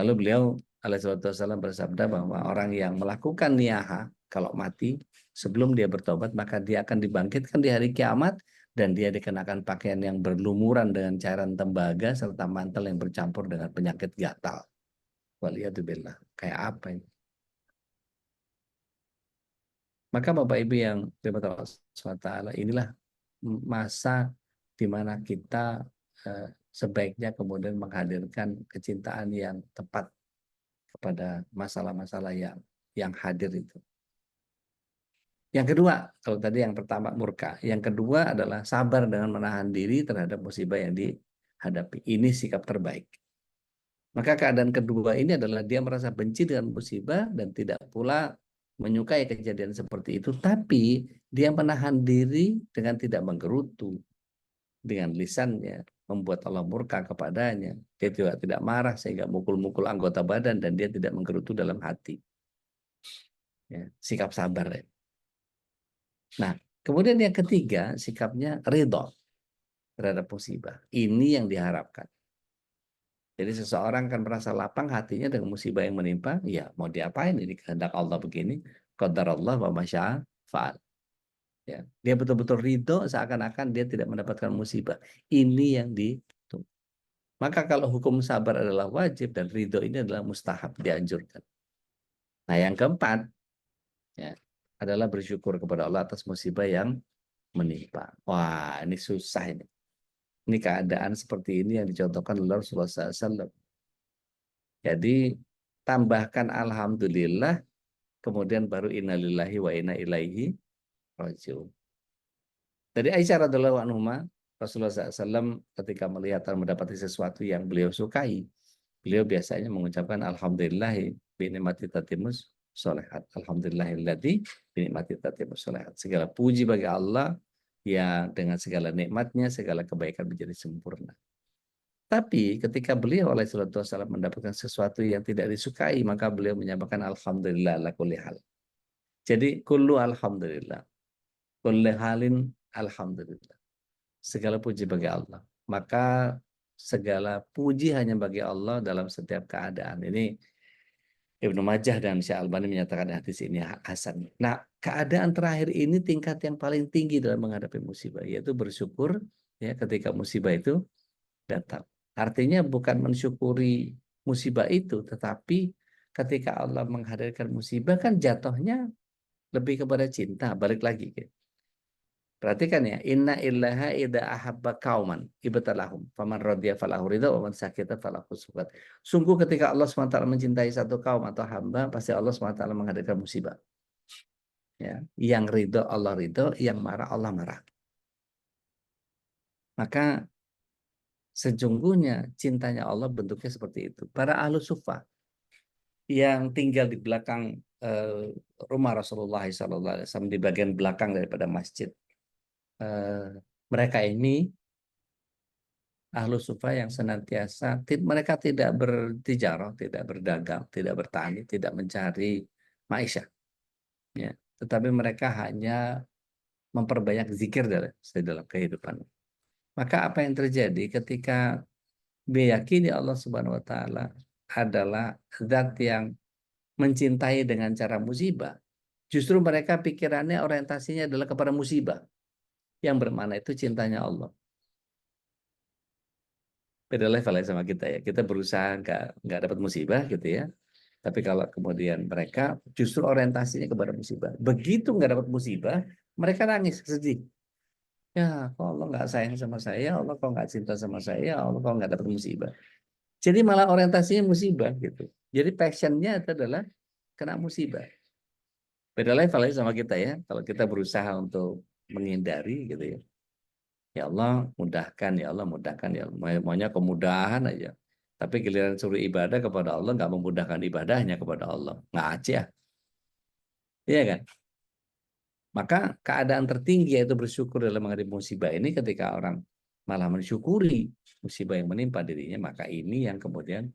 Lalu beliau alaihissalam bersabda bahwa orang yang melakukan niyahah kalau mati sebelum dia bertobat, maka dia akan dibangkitkan di hari kiamat dan dia dikenakan pakaian yang berlumuran dengan cairan tembaga serta mantel yang bercampur dengan penyakit gatal. Waliyadzubillah. Kayak apa ini? Maka Bapak Ibu yang dirahmati Allah SWT, inilah masa di mana kita sebaiknya kemudian menghadirkan kecintaan yang tepat kepada masalah-masalah yang hadir itu. Yang kedua, kalau tadi yang pertama murka, yang kedua adalah sabar dengan menahan diri terhadap musibah yang dihadapi. Ini sikap terbaik. Maka keadaan kedua ini adalah dia merasa benci dengan musibah dan tidak pula menyukai kejadian seperti itu, tapi dia menahan diri dengan tidak menggerutu dengan lisannya, membuat Allah murka kepadanya. Dia juga tidak marah sehingga mukul-mukul anggota badan dan dia tidak menggerutu dalam hati. Ya, sikap sabar. Ya. Nah, kemudian yang ketiga, sikapnya ridho terhadap musibah. Ini yang diharapkan. Jadi seseorang kan merasa lapang hatinya dengan musibah yang menimpa, ya mau diapain, ini kehendak Allah begini, qadarallah wa masya'a fa'al. Ya, dia betul-betul ridho seakan-akan dia tidak mendapatkan musibah. Ini yang ditunggu. Maka kalau hukum sabar adalah wajib dan ridho ini adalah mustahab, dianjurkan. Nah, yang keempat ya, adalah bersyukur kepada Allah atas musibah yang menimpa. Wah, ini susah ini. Ini keadaan seperti ini yang dicontohkan oleh Rasulullah SAW. Jadi tambahkan alhamdulillah, kemudian baru innalillahi wa inna ilaihi rajiun. Dari Aisyah radhiallahu anha, Rasulullah SAW ketika melihat dan mendapati sesuatu yang beliau sukai, beliau biasanya mengucapkan alhamdulillahi binikmati tatimus sholehat. Alhamdulillahilladzi binikmati tatimus sholehat. Segala puji bagi Allah yang dengan segala nikmatnya, segala kebaikan menjadi sempurna. Tapi ketika beliau alaihissalatu wassalam mendapatkan sesuatu yang tidak disukai, maka beliau menyampaikan alhamdulillah ala kulli hal. Jadi kullu alhamdulillah. Kulli halin alhamdulillah. Segala puji bagi Allah. Maka segala puji hanya bagi Allah dalam setiap keadaan. Ini Ibnu Majah dan Syekh Albani menyatakan hadis ini hasan. Nah, keadaan terakhir ini tingkat yang paling tinggi dalam menghadapi musibah, yaitu bersyukur ya ketika musibah itu datang. Artinya bukan mensyukuri musibah itu, tetapi ketika Allah menghadirkan musibah kan jatuhnya lebih kepada cinta, balik lagi. Perhatikan ya, inna illaha idza ahabba qauman ibtalahum faman radiya falahu ridha wa man sakita falahu sukat. Sungguh ketika Allah SWT mencintai satu kaum atau hamba, pasti Allah SWT menghadirkan musibah. Ya, yang ridho Allah ridho, yang marah Allah marah. Maka sejujurnya cintanya Allah bentuknya seperti itu. Para ahlu sufa yang tinggal di belakang rumah Rasulullah SAW, di bagian belakang daripada masjid, mereka ini ahlu sufa yang senantiasa mereka tidak bertijarah, tidak berdagang, tidak bertani, tidak mencari maisha, ya. Tetapi mereka hanya memperbanyak zikir dalam kehidupan. Maka apa yang terjadi ketika meyakini Allah Subhanahu wa taala adalah zat yang mencintai dengan cara musibah, justru mereka pikirannya orientasinya adalah kepada musibah yang bermakna itu cintanya Allah. Beda level ya sama kita ya. Kita berusaha nggak dapat musibah gitu ya. Tapi kalau kemudian mereka justru orientasinya kepada musibah. Begitu nggak dapat musibah, mereka nangis, sedih. Ya, kok Allah nggak sayang sama saya, Allah kok nggak cinta sama saya, Allah kok nggak dapat musibah. Jadi malah orientasinya musibah gitu. Jadi passionnya itu adalah kena musibah. Beda level ya sama kita ya. Kalau kita berusaha untuk menghindari gitu ya. Ya Allah mudahkan, ya Allah mudahkan, ya Allah. Maunya kemudahan aja. Tapi giliran suruh ibadah kepada Allah nggak memudahkan ibadahnya kepada Allah. Ngaji ya. Iya kan? Maka keadaan tertinggi yaitu bersyukur dalam menghadapi musibah ini ketika orang malah mensyukuri musibah yang menimpa dirinya, maka ini yang kemudian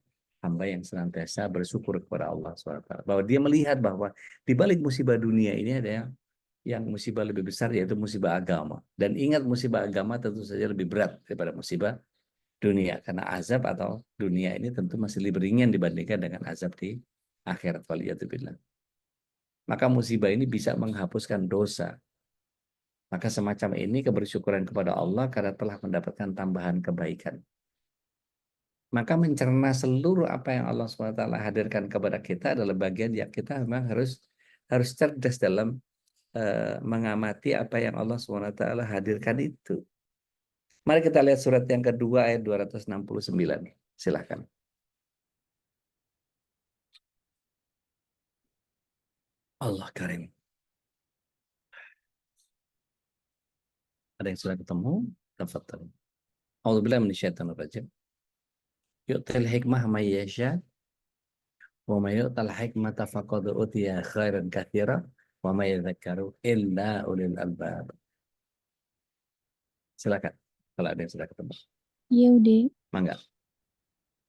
hamba yang senantiasa bersyukur kepada Allah SWT. Bahwa dia melihat bahwa di balik musibah dunia ini ada yang musibah lebih besar yaitu musibah agama. Dan ingat musibah agama tentu saja lebih berat daripada musibah dunia. Karena azab atau dunia ini tentu masih lebih ringan dibandingkan dengan azab di akhirat. Waliyatubillah. Maka musibah ini bisa menghapuskan dosa. Maka semacam ini kebersyukuran kepada Allah karena telah mendapatkan tambahan kebaikan. Maka mencerna seluruh apa yang Allah SWT hadirkan kepada kita adalah bagian yang kita memang harus cerdas dalam mengamati apa yang Allah SWT hadirkan itu. Mari kita lihat surat yang kedua ayat 269. Silakan. Allah Karim. Ada yang sudah ketemu? Tafadhal. A'udzubillahi minasyaitonir rajim. Yu'til hikmah may yasha wa may yu'tal hikmata faqad utiya khairan katsira wa may yadhakkaru illa ulil albab. Silakan kalau ada yang sudah ketemu. Iya udah, Mangga,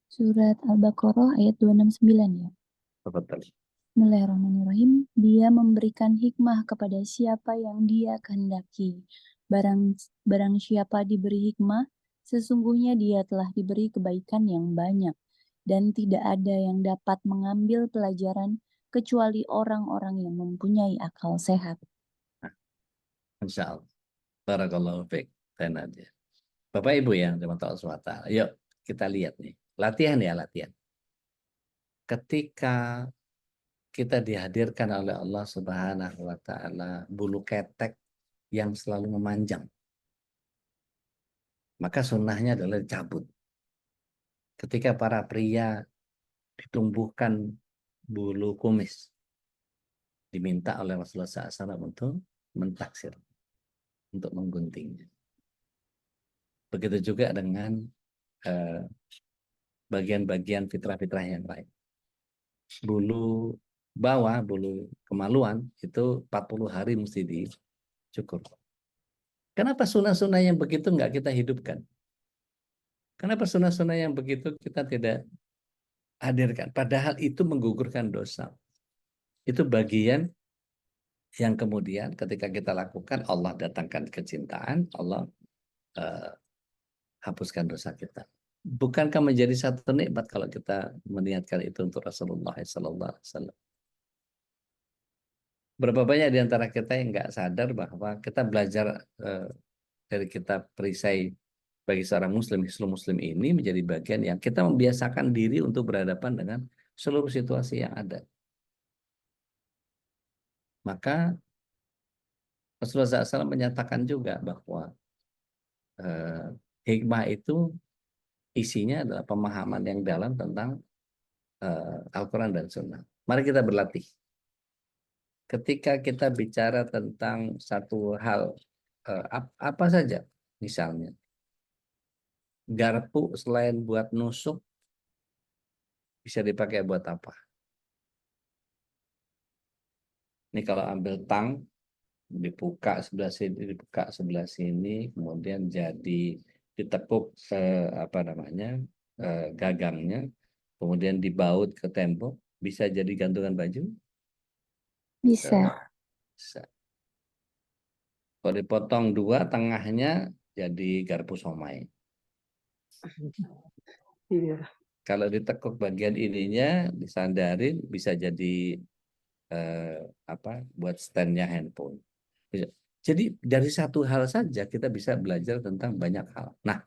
surat Al-Baqarah ayat 269 ya. tafadhal. Bismillahirrahmanirrahim. Dia memberikan hikmah kepada siapa yang dia kehendaki. Barang siapa diberi hikmah, sesungguhnya dia telah diberi kebaikan yang banyak. Dan tidak ada yang dapat mengambil pelajaran kecuali orang-orang yang mempunyai akal sehat. Insyaallah. Barakallahu fiik. Nadia. Bapak Ibu yang dirahmati Allah SWT. Yuk kita lihat nih. Latihan ya, latihan. Ketika kita dihadirkan oleh Allah Subhanahu wa taala bulu ketek yang selalu memanjang, maka sunnahnya adalah dicabut. Ketika para pria ditumbuhkan bulu kumis, diminta oleh Rasulullah SAW untuk mentaksir, untuk mengguntingnya. Begitu juga dengan bagian-bagian fitrah-fitrah yang lain. Bulu bawah, bulu kemaluan itu 40 hari mesti dicukur. Kenapa sunnah-sunnah yang begitu nggak kita hidupkan? Kenapa sunnah-sunnah yang begitu kita tidak hadirkan? Padahal itu menggugurkan dosa. Itu bagian yang kemudian ketika kita lakukan, Allah datangkan kecintaan, Allah hapuskan dosa kita. Bukankah menjadi satu nikmat kalau kita meniatkan itu untuk Rasulullah SAW? Berapa banyak di antara kita yang nggak sadar bahwa kita belajar dari kitab perisai bagi seorang muslim ini menjadi bagian yang kita membiasakan diri untuk berhadapan dengan seluruh situasi yang ada. Maka Rasulullah SAW menyatakan juga bahwa hikmah itu isinya adalah pemahaman yang dalam tentang Al-Quran dan Sunnah. Mari kita berlatih. Ketika kita bicara tentang satu hal, apa saja, misalnya, garpu selain buat nusuk, bisa dipakai buat apa? Ini kalau ambil tang, dibuka sebelah sini, kemudian jadi ditekuk gagangnya, kemudian dibaut ke tembok, bisa jadi gantungan baju? Bisa. Bisa. Kalau dipotong dua, tengahnya jadi garpu somai. Iya. Kalau ditekuk bagian ininya, disandarin, bisa jadi buat standnya handphone. Jadi dari satu hal saja kita bisa belajar tentang banyak hal. Nah,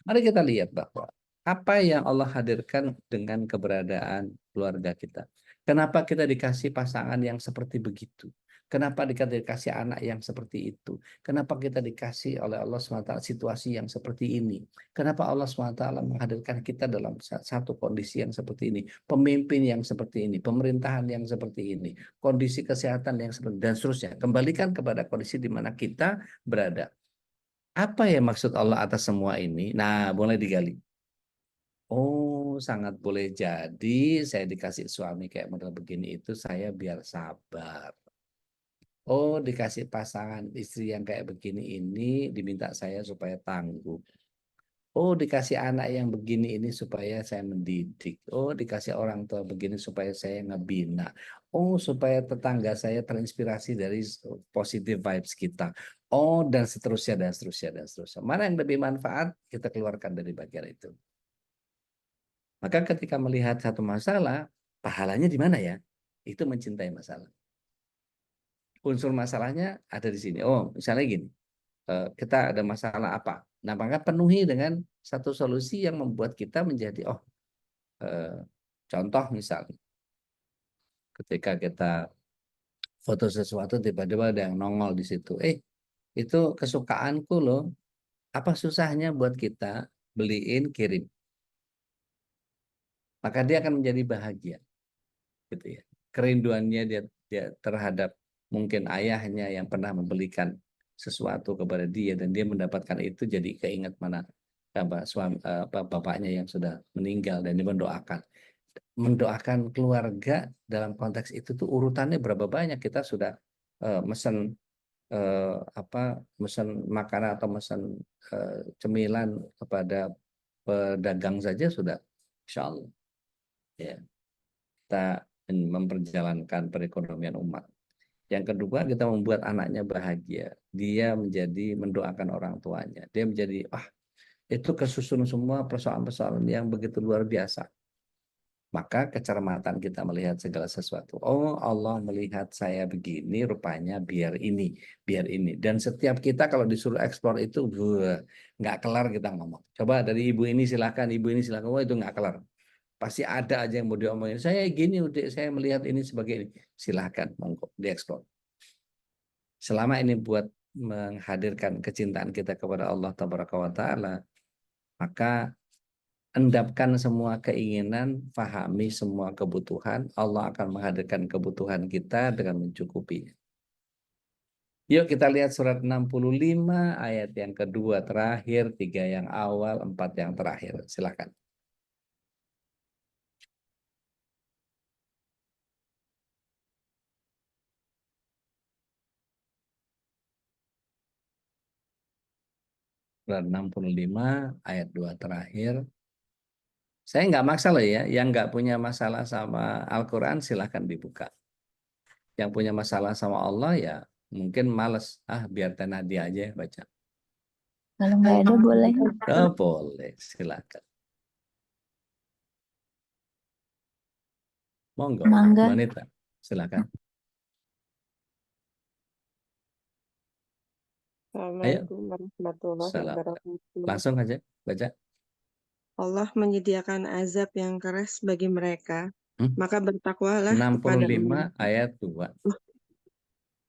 mari kita lihat bahwa apa yang Allah hadirkan dengan keberadaan keluarga kita. Kenapa kita dikasih pasangan yang seperti begitu? Kenapa dikasih anak yang seperti itu? Kenapa kita dikasih oleh Allah SWT situasi yang seperti ini? Kenapa Allah SWT menghadirkan kita dalam satu kondisi yang seperti ini? Pemimpin yang seperti ini, pemerintahan yang seperti ini, kondisi kesehatan yang seperti ini, dan seterusnya. Kembalikan kepada kondisi di mana kita berada. Apa ya maksud Allah atas semua ini? Nah, boleh digali. Oh, sangat boleh jadi saya dikasih suami kayak model begini itu saya biar sabar. Oh, dikasih pasangan istri yang kayak begini ini diminta saya supaya tangguh. Oh, dikasih anak yang begini ini supaya saya mendidik. Oh, dikasih orang tua begini supaya saya ngebina. Oh, supaya tetangga saya terinspirasi dari positive vibes kita. Oh, dan seterusnya, dan seterusnya, dan seterusnya. Mana yang lebih manfaat, kita keluarkan dari bagian itu. Maka ketika melihat satu masalah, pahalanya di mana ya? Itu mencintai masalah. Unsur masalahnya ada di sini. Oh, misalnya gini, kita ada masalah apa? Nah, maka penuhi dengan satu solusi yang membuat kita menjadi, contoh misalnya, ketika kita foto sesuatu, tiba-tiba ada yang nongol di situ. Itu kesukaanku loh. Apa susahnya buat kita beliin, kirim? Maka dia akan menjadi bahagia. Gitu ya. Kerinduannya dia terhadap mungkin ayahnya yang pernah membelikan sesuatu kepada dia dan dia mendapatkan itu, jadi keingat mana bapaknya yang sudah meninggal dan dia mendoakan keluarga. Dalam konteks itu tuh urutannya berapa banyak kita sudah mesen mesen makanan atau mesen cemilan kepada pedagang saja sudah, insya Allah ya, kita memperjalankan perekonomian umat. Yang kedua, kita membuat anaknya bahagia, dia menjadi mendoakan orang tuanya, dia menjadi itu kesusun semua persoalan-persoalan yang begitu luar biasa. Maka kecermatan kita melihat segala sesuatu. Oh, Allah melihat saya begini, rupanya biar ini, biar ini. Dan setiap kita kalau disuruh eksplor itu, nggak kelar kita ngomong. Coba dari ibu ini silakan, wah itu nggak kelar. Pasti ada aja yang mau diomongin. Saya gini, saya melihat ini sebagai ini. Silahkan, monggo, dieksplor. Selama ini buat menghadirkan kecintaan kita kepada Allah Tabaraka wa Ta'ala, maka endapkan semua keinginan, fahami semua kebutuhan, Allah akan menghadirkan kebutuhan kita dengan mencukupi. Yuk kita lihat surat 65 ayat yang kedua terakhir, 3 yang awal, 4 yang terakhir. Silakan. Surat 65 ayat 2 terakhir. Saya nggak maksa loh ya, yang nggak punya masalah sama Al-Quran silahkan dibuka. Yang punya masalah sama Allah ya mungkin males, biar Nadia aja baca. Kalau nggak ada boleh. Boleh, silakan. Monggo, Mangga. wanita, silakan. Assalamualaikum warahmatullahi Salam. wabarakatuh. Langsung aja baca. Allah menyediakan azab yang keras bagi mereka, maka bertakwalah kepada 65 ayat 2.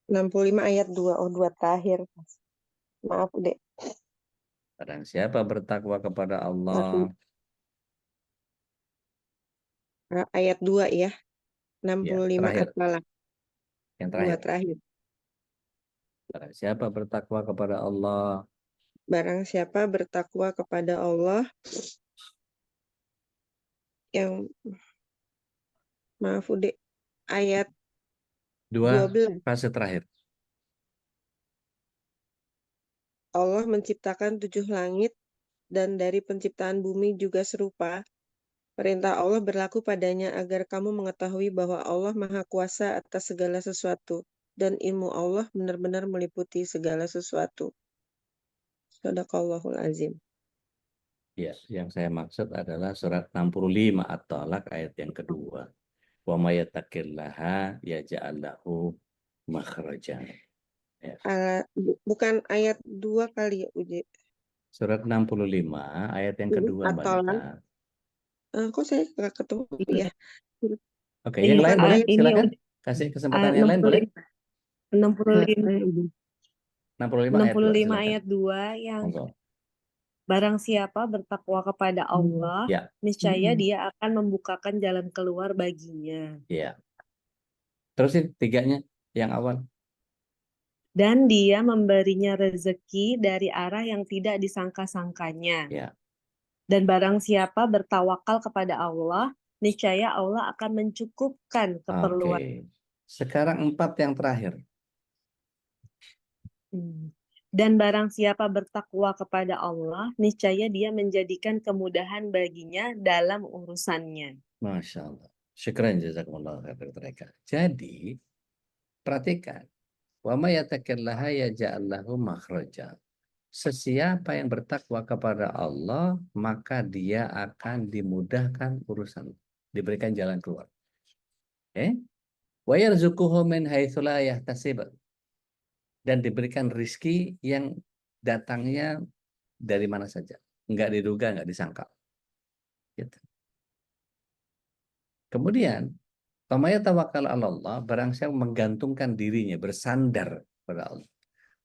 65 ayat 2. Oh, 2 terakhir. Maaf, Dek. Barang siapa bertakwa kepada Allah. Ayat 2 ya. Ya, 65 terakhir. at-Talaq. Yang 2 terakhir. terakhir. Barang siapa bertakwa kepada Allah. Barang siapa bertakwa kepada Allah yang maaf, Dek. Ayat 12. Fase terakhir. Allah menciptakan 7 langit dan dari penciptaan bumi juga serupa. Perintah Allah berlaku padanya agar kamu mengetahui bahwa Allah Maha Kuasa atas segala sesuatu dan ilmu Allah benar-benar meliputi segala sesuatu. Shadaqallahul azim. Ya, yang saya maksud adalah surat 65 At-Talaq ayat yang kedua. Wa may yattaqillaha yaj'al lahu makhraja. Ya. Bukan ayat 2 kali ya, Uji. Surat 65 ayat yang kedua, Mbak Neta. Kok saya nggak ketemu ya? Oke, yang lain boleh silakan. Kasih kesempatan yang lain boleh. 65 ayat 2 yang Monggo. barang siapa bertakwa kepada Allah, Ya. niscaya dia akan membukakan jalan keluar baginya. Ya. Terusin 3-nya yang awal. Dan dia memberinya rezeki dari arah yang tidak disangka-sangkanya. Ya. Dan barang siapa bertawakal kepada Allah, niscaya Allah akan mencukupkan keperluan. Oke. Sekarang 4 yang terakhir. Dan barang siapa bertakwa kepada Allah, niscaya dia menjadikan kemudahan baginya dalam urusannya. Masya Allah. Syukran jazakumullah khairan mereka. Jadi, perhatikan. Wa may yattaqillaha yaj'al lahu makhraja. Sesiapa yang bertakwa kepada Allah, maka dia akan dimudahkan urusan, diberikan jalan keluar. Wa yarzuquhu min haitsu la yahtasib. Dan diberikan rizki yang datangnya dari mana saja, nggak diduga, nggak disangka. Gitu. Kemudian, pamaya tawakal Allah, barang siapa menggantungkan dirinya, bersandar pada Allah,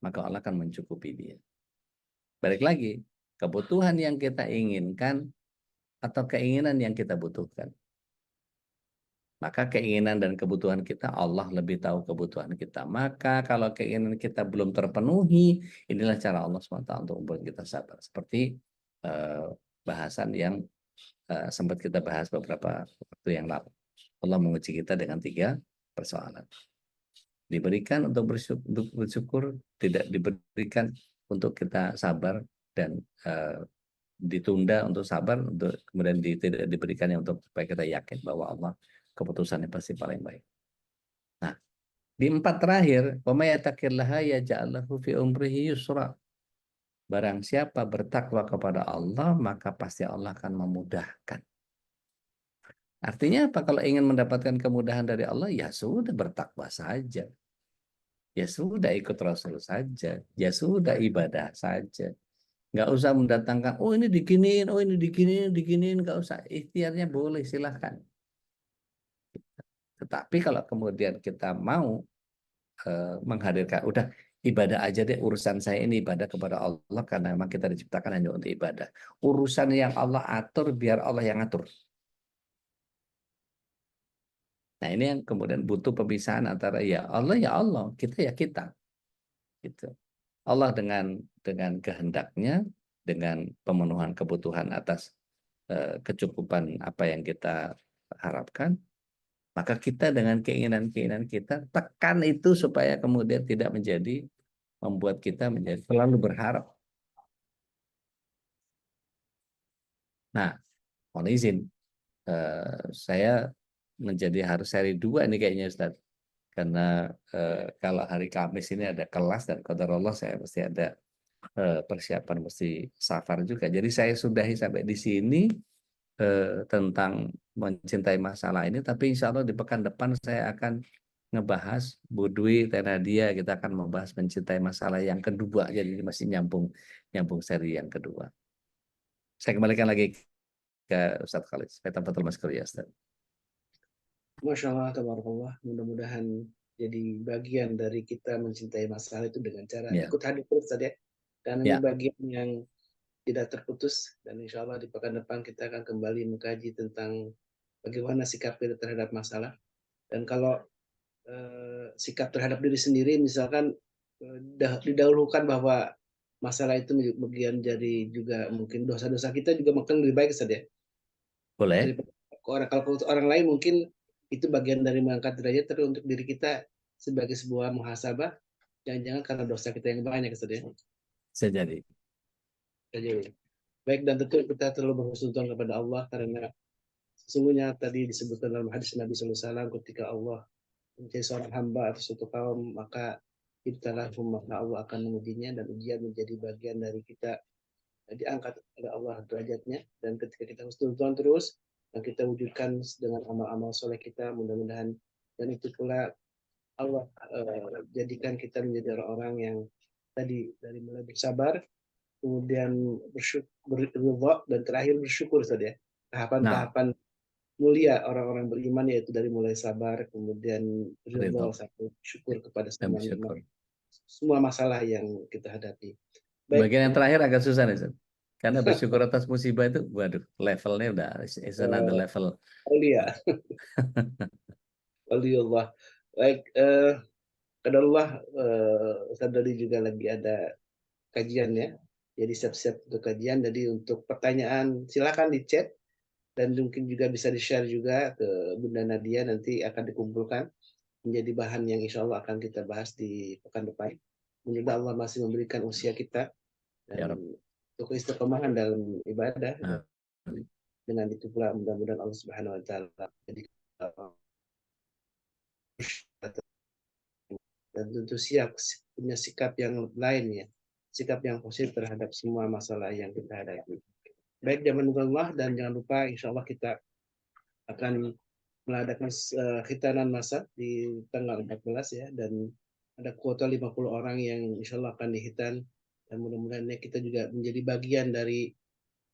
maka Allah akan mencukupi dia. Balik lagi, kebutuhan yang kita inginkan atau keinginan yang kita butuhkan. Maka keinginan dan kebutuhan kita, Allah lebih tahu kebutuhan kita. Maka kalau keinginan kita belum terpenuhi, inilah cara Allah SWT untuk membuat kita sabar. Seperti bahasan yang sempat kita bahas beberapa waktu yang lalu. Allah menguji kita dengan 3 persoalan. Diberikan untuk bersyukur, tidak diberikan untuk kita sabar, dan ditunda untuk sabar, untuk kemudian tidak diberikannya untuk supaya kita yakin bahwa Allah keputusannya pasti paling baik. Nah, di 4 terakhir, wa may yattaqillaha yaj'al lahu fi umrihi yusra. Barang siapa bertakwa kepada Allah, maka pasti Allah akan memudahkan. Artinya apa? Kalau ingin mendapatkan kemudahan dari Allah, ya sudah bertakwa saja. Ya sudah ikut Rasul saja. Ya sudah ibadah saja. Nggak usah mendatangkan, oh ini diginiin, oh ini diginiin, nggak usah. Ikhtiarnya boleh, silahkan. Tetapi kalau kemudian kita mau menghadirkan, udah ibadah aja deh, urusan saya ini ibadah kepada Allah karena memang kita diciptakan hanya untuk ibadah. Urusan yang Allah atur, biar Allah yang atur. Nah ini yang kemudian butuh pemisahan antara ya Allah, kita ya kita. Gitu. Allah dengan kehendaknya, dengan pemenuhan kebutuhan atas kecukupan apa yang kita harapkan, maka kita dengan keinginan-keinginan kita tekan itu supaya kemudian tidak membuat kita menjadi selalu berharap. Nah, mohon izin, saya menjadi harus seri 2 ini kayaknya Ustaz. Karena kalau hari Kamis ini ada kelas dan qadarullah saya mesti ada persiapan, mesti safar juga. Jadi saya sudahi sampai di sini tentang mencintai masalah ini, tapi insya Allah di pekan depan saya akan ngebahas Bu Dwi, Teh Nadia, kita akan membahas mencintai masalah yang kedua. Jadi masih nyambung seri yang kedua. Saya kembalikan lagi ke Ustadz Khalid. Supaya tempat Mas Kurya, Ustadz. Masya Allah, tabarakallah. Mudah-mudahan jadi bagian dari kita mencintai masalah itu dengan cara ikut hadir terus tadi ya. Dan ini bagian yang tidak terputus, dan insya Allah di pekan depan kita akan kembali mengkaji tentang bagaimana sikap kita terhadap masalah. Dan kalau sikap terhadap diri sendiri, misalkan didahulukan bahwa masalah itu bagian dari juga mungkin dosa-dosa kita juga makin lebih baik saja. Boleh. Kalau orang lain mungkin itu bagian dari mengangkat derajat, tapi untuk diri kita sebagai sebuah muhasabah, jangan-jangan karena dosa kita yang banyak saja. Bisa jadi. Baik, dan tentu kita terlalu berhusnuzon kepada Allah, karena sesungguhnya tadi disebutkan dalam hadis Nabi SAW, ketika Allah menjadi seorang hamba atau suatu kaum, maka ibtalahum, maka Allah akan mengujinya, dan ujian menjadi bagian dari kita diangkat oleh Allah derajatnya. Dan ketika kita husnuzon terus, dan kita wujudkan dengan amal-amal soleh kita, mudah-mudahan, dan itu pula Allah jadikan kita menjadi orang-orang yang tadi dari mulai bersabar, kemudian bersyukur, dan terakhir bersyukur saja. Tahapan-tahapan mulia orang-orang beriman, yaitu dari mulai sabar, kemudian ridho, sampai syukur kepada semua masalah yang kita hadapi. Bagian yang terakhir agak susah nih, karena bersyukur atas musibah itu, waduh, levelnya udah is another level. Aulia. Waliullah. Baik, kadarullah, Ustaz Dodi juga lagi ada kajian ya. Jadi siap-siap untuk kajian. Jadi untuk pertanyaan silakan di chat, dan mungkin juga bisa di-share juga ke Bunda Nadia, nanti akan dikumpulkan menjadi bahan yang insya Allah akan kita bahas di pekan depan. Mudah-mudahan Allah masih memberikan usia kita dan untuk istiqomahan dalam ibadah. Dengan itu pula mudah-mudahan Allah Subhanahu wa taala jadi dan tentu siap punya sikap yang lain ya, sikap yang positif terhadap semua masalah yang kita hadapi. Baik, jangan lupa, dan jangan lupa insya Allah kita akan mengadakan khitanan masal di tanggal 14 ya, dan ada kuota 50 orang yang insya Allah akan dihitan, dan mudah-mudahan kita juga menjadi bagian dari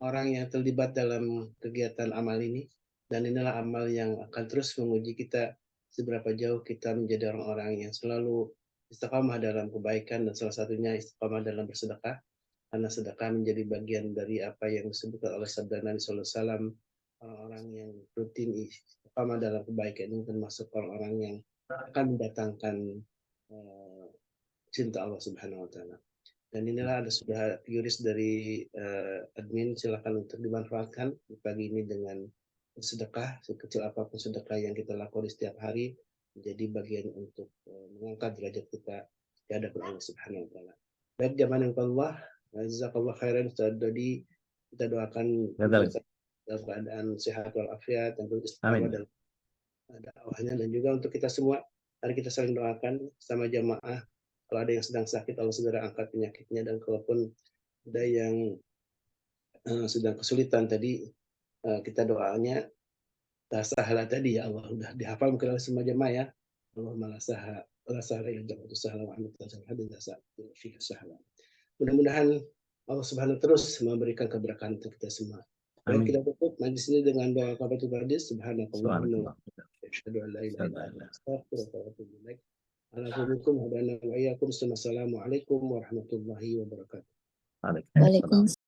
orang yang terlibat dalam kegiatan amal ini, dan inilah amal yang akan terus menguji kita seberapa jauh kita menjadi orang-orang yang selalu istiqamah dalam kebaikan, dan salah satunya istiqamah dalam bersedekah, karena sedekah menjadi bagian dari apa yang disebutkan oleh sabda Nabi SAW, orang-orang yang rutin istiqamah dalam kebaikan ini termasuk orang-orang yang akan mendatangkan cinta Allah Subhanahu wa taala. Dan inilah ada sudah yuris dari admin, silakan untuk dimanfaatkan pagi ini dengan sedekah, sekecil apapun sedekah yang kita lakukan di setiap hari menjadi bagian untuk mengangkat derajat kita di hadapan Allah Subhanahu wa taala. Baik jamaah Allah, jazakallah khairan. Tadi kita doakan dalam keadaan sehat walafiat dan istiqamah dalam dakwahnya, dan juga untuk kita semua mari kita saling doakan sama jamaah. Kalau ada yang sedang sakit, Allah segera angkat penyakitnya, dan kalaupun ada yang sedang kesulitan tadi, kita doanya tasahala tadi ya Allah, udah dihafal mungkin oleh semua jemaah ya. Allahumma la sahala illa ja'altu sahla wa anta taj'alul hazana fi sahla. Mudah-mudahan Allah Subhanahu terus memberikan keberkahan untuk kita semua. Baik, kita tutup majlis ini dengan doa kafaratul majlis. Subhanakallahumma wa asyhadu an la ilaha illa anta astaghfiruka wa atubu ilaik. Assalamualaikum warahmatullahi wabarakatuh. Waalaikumsalam.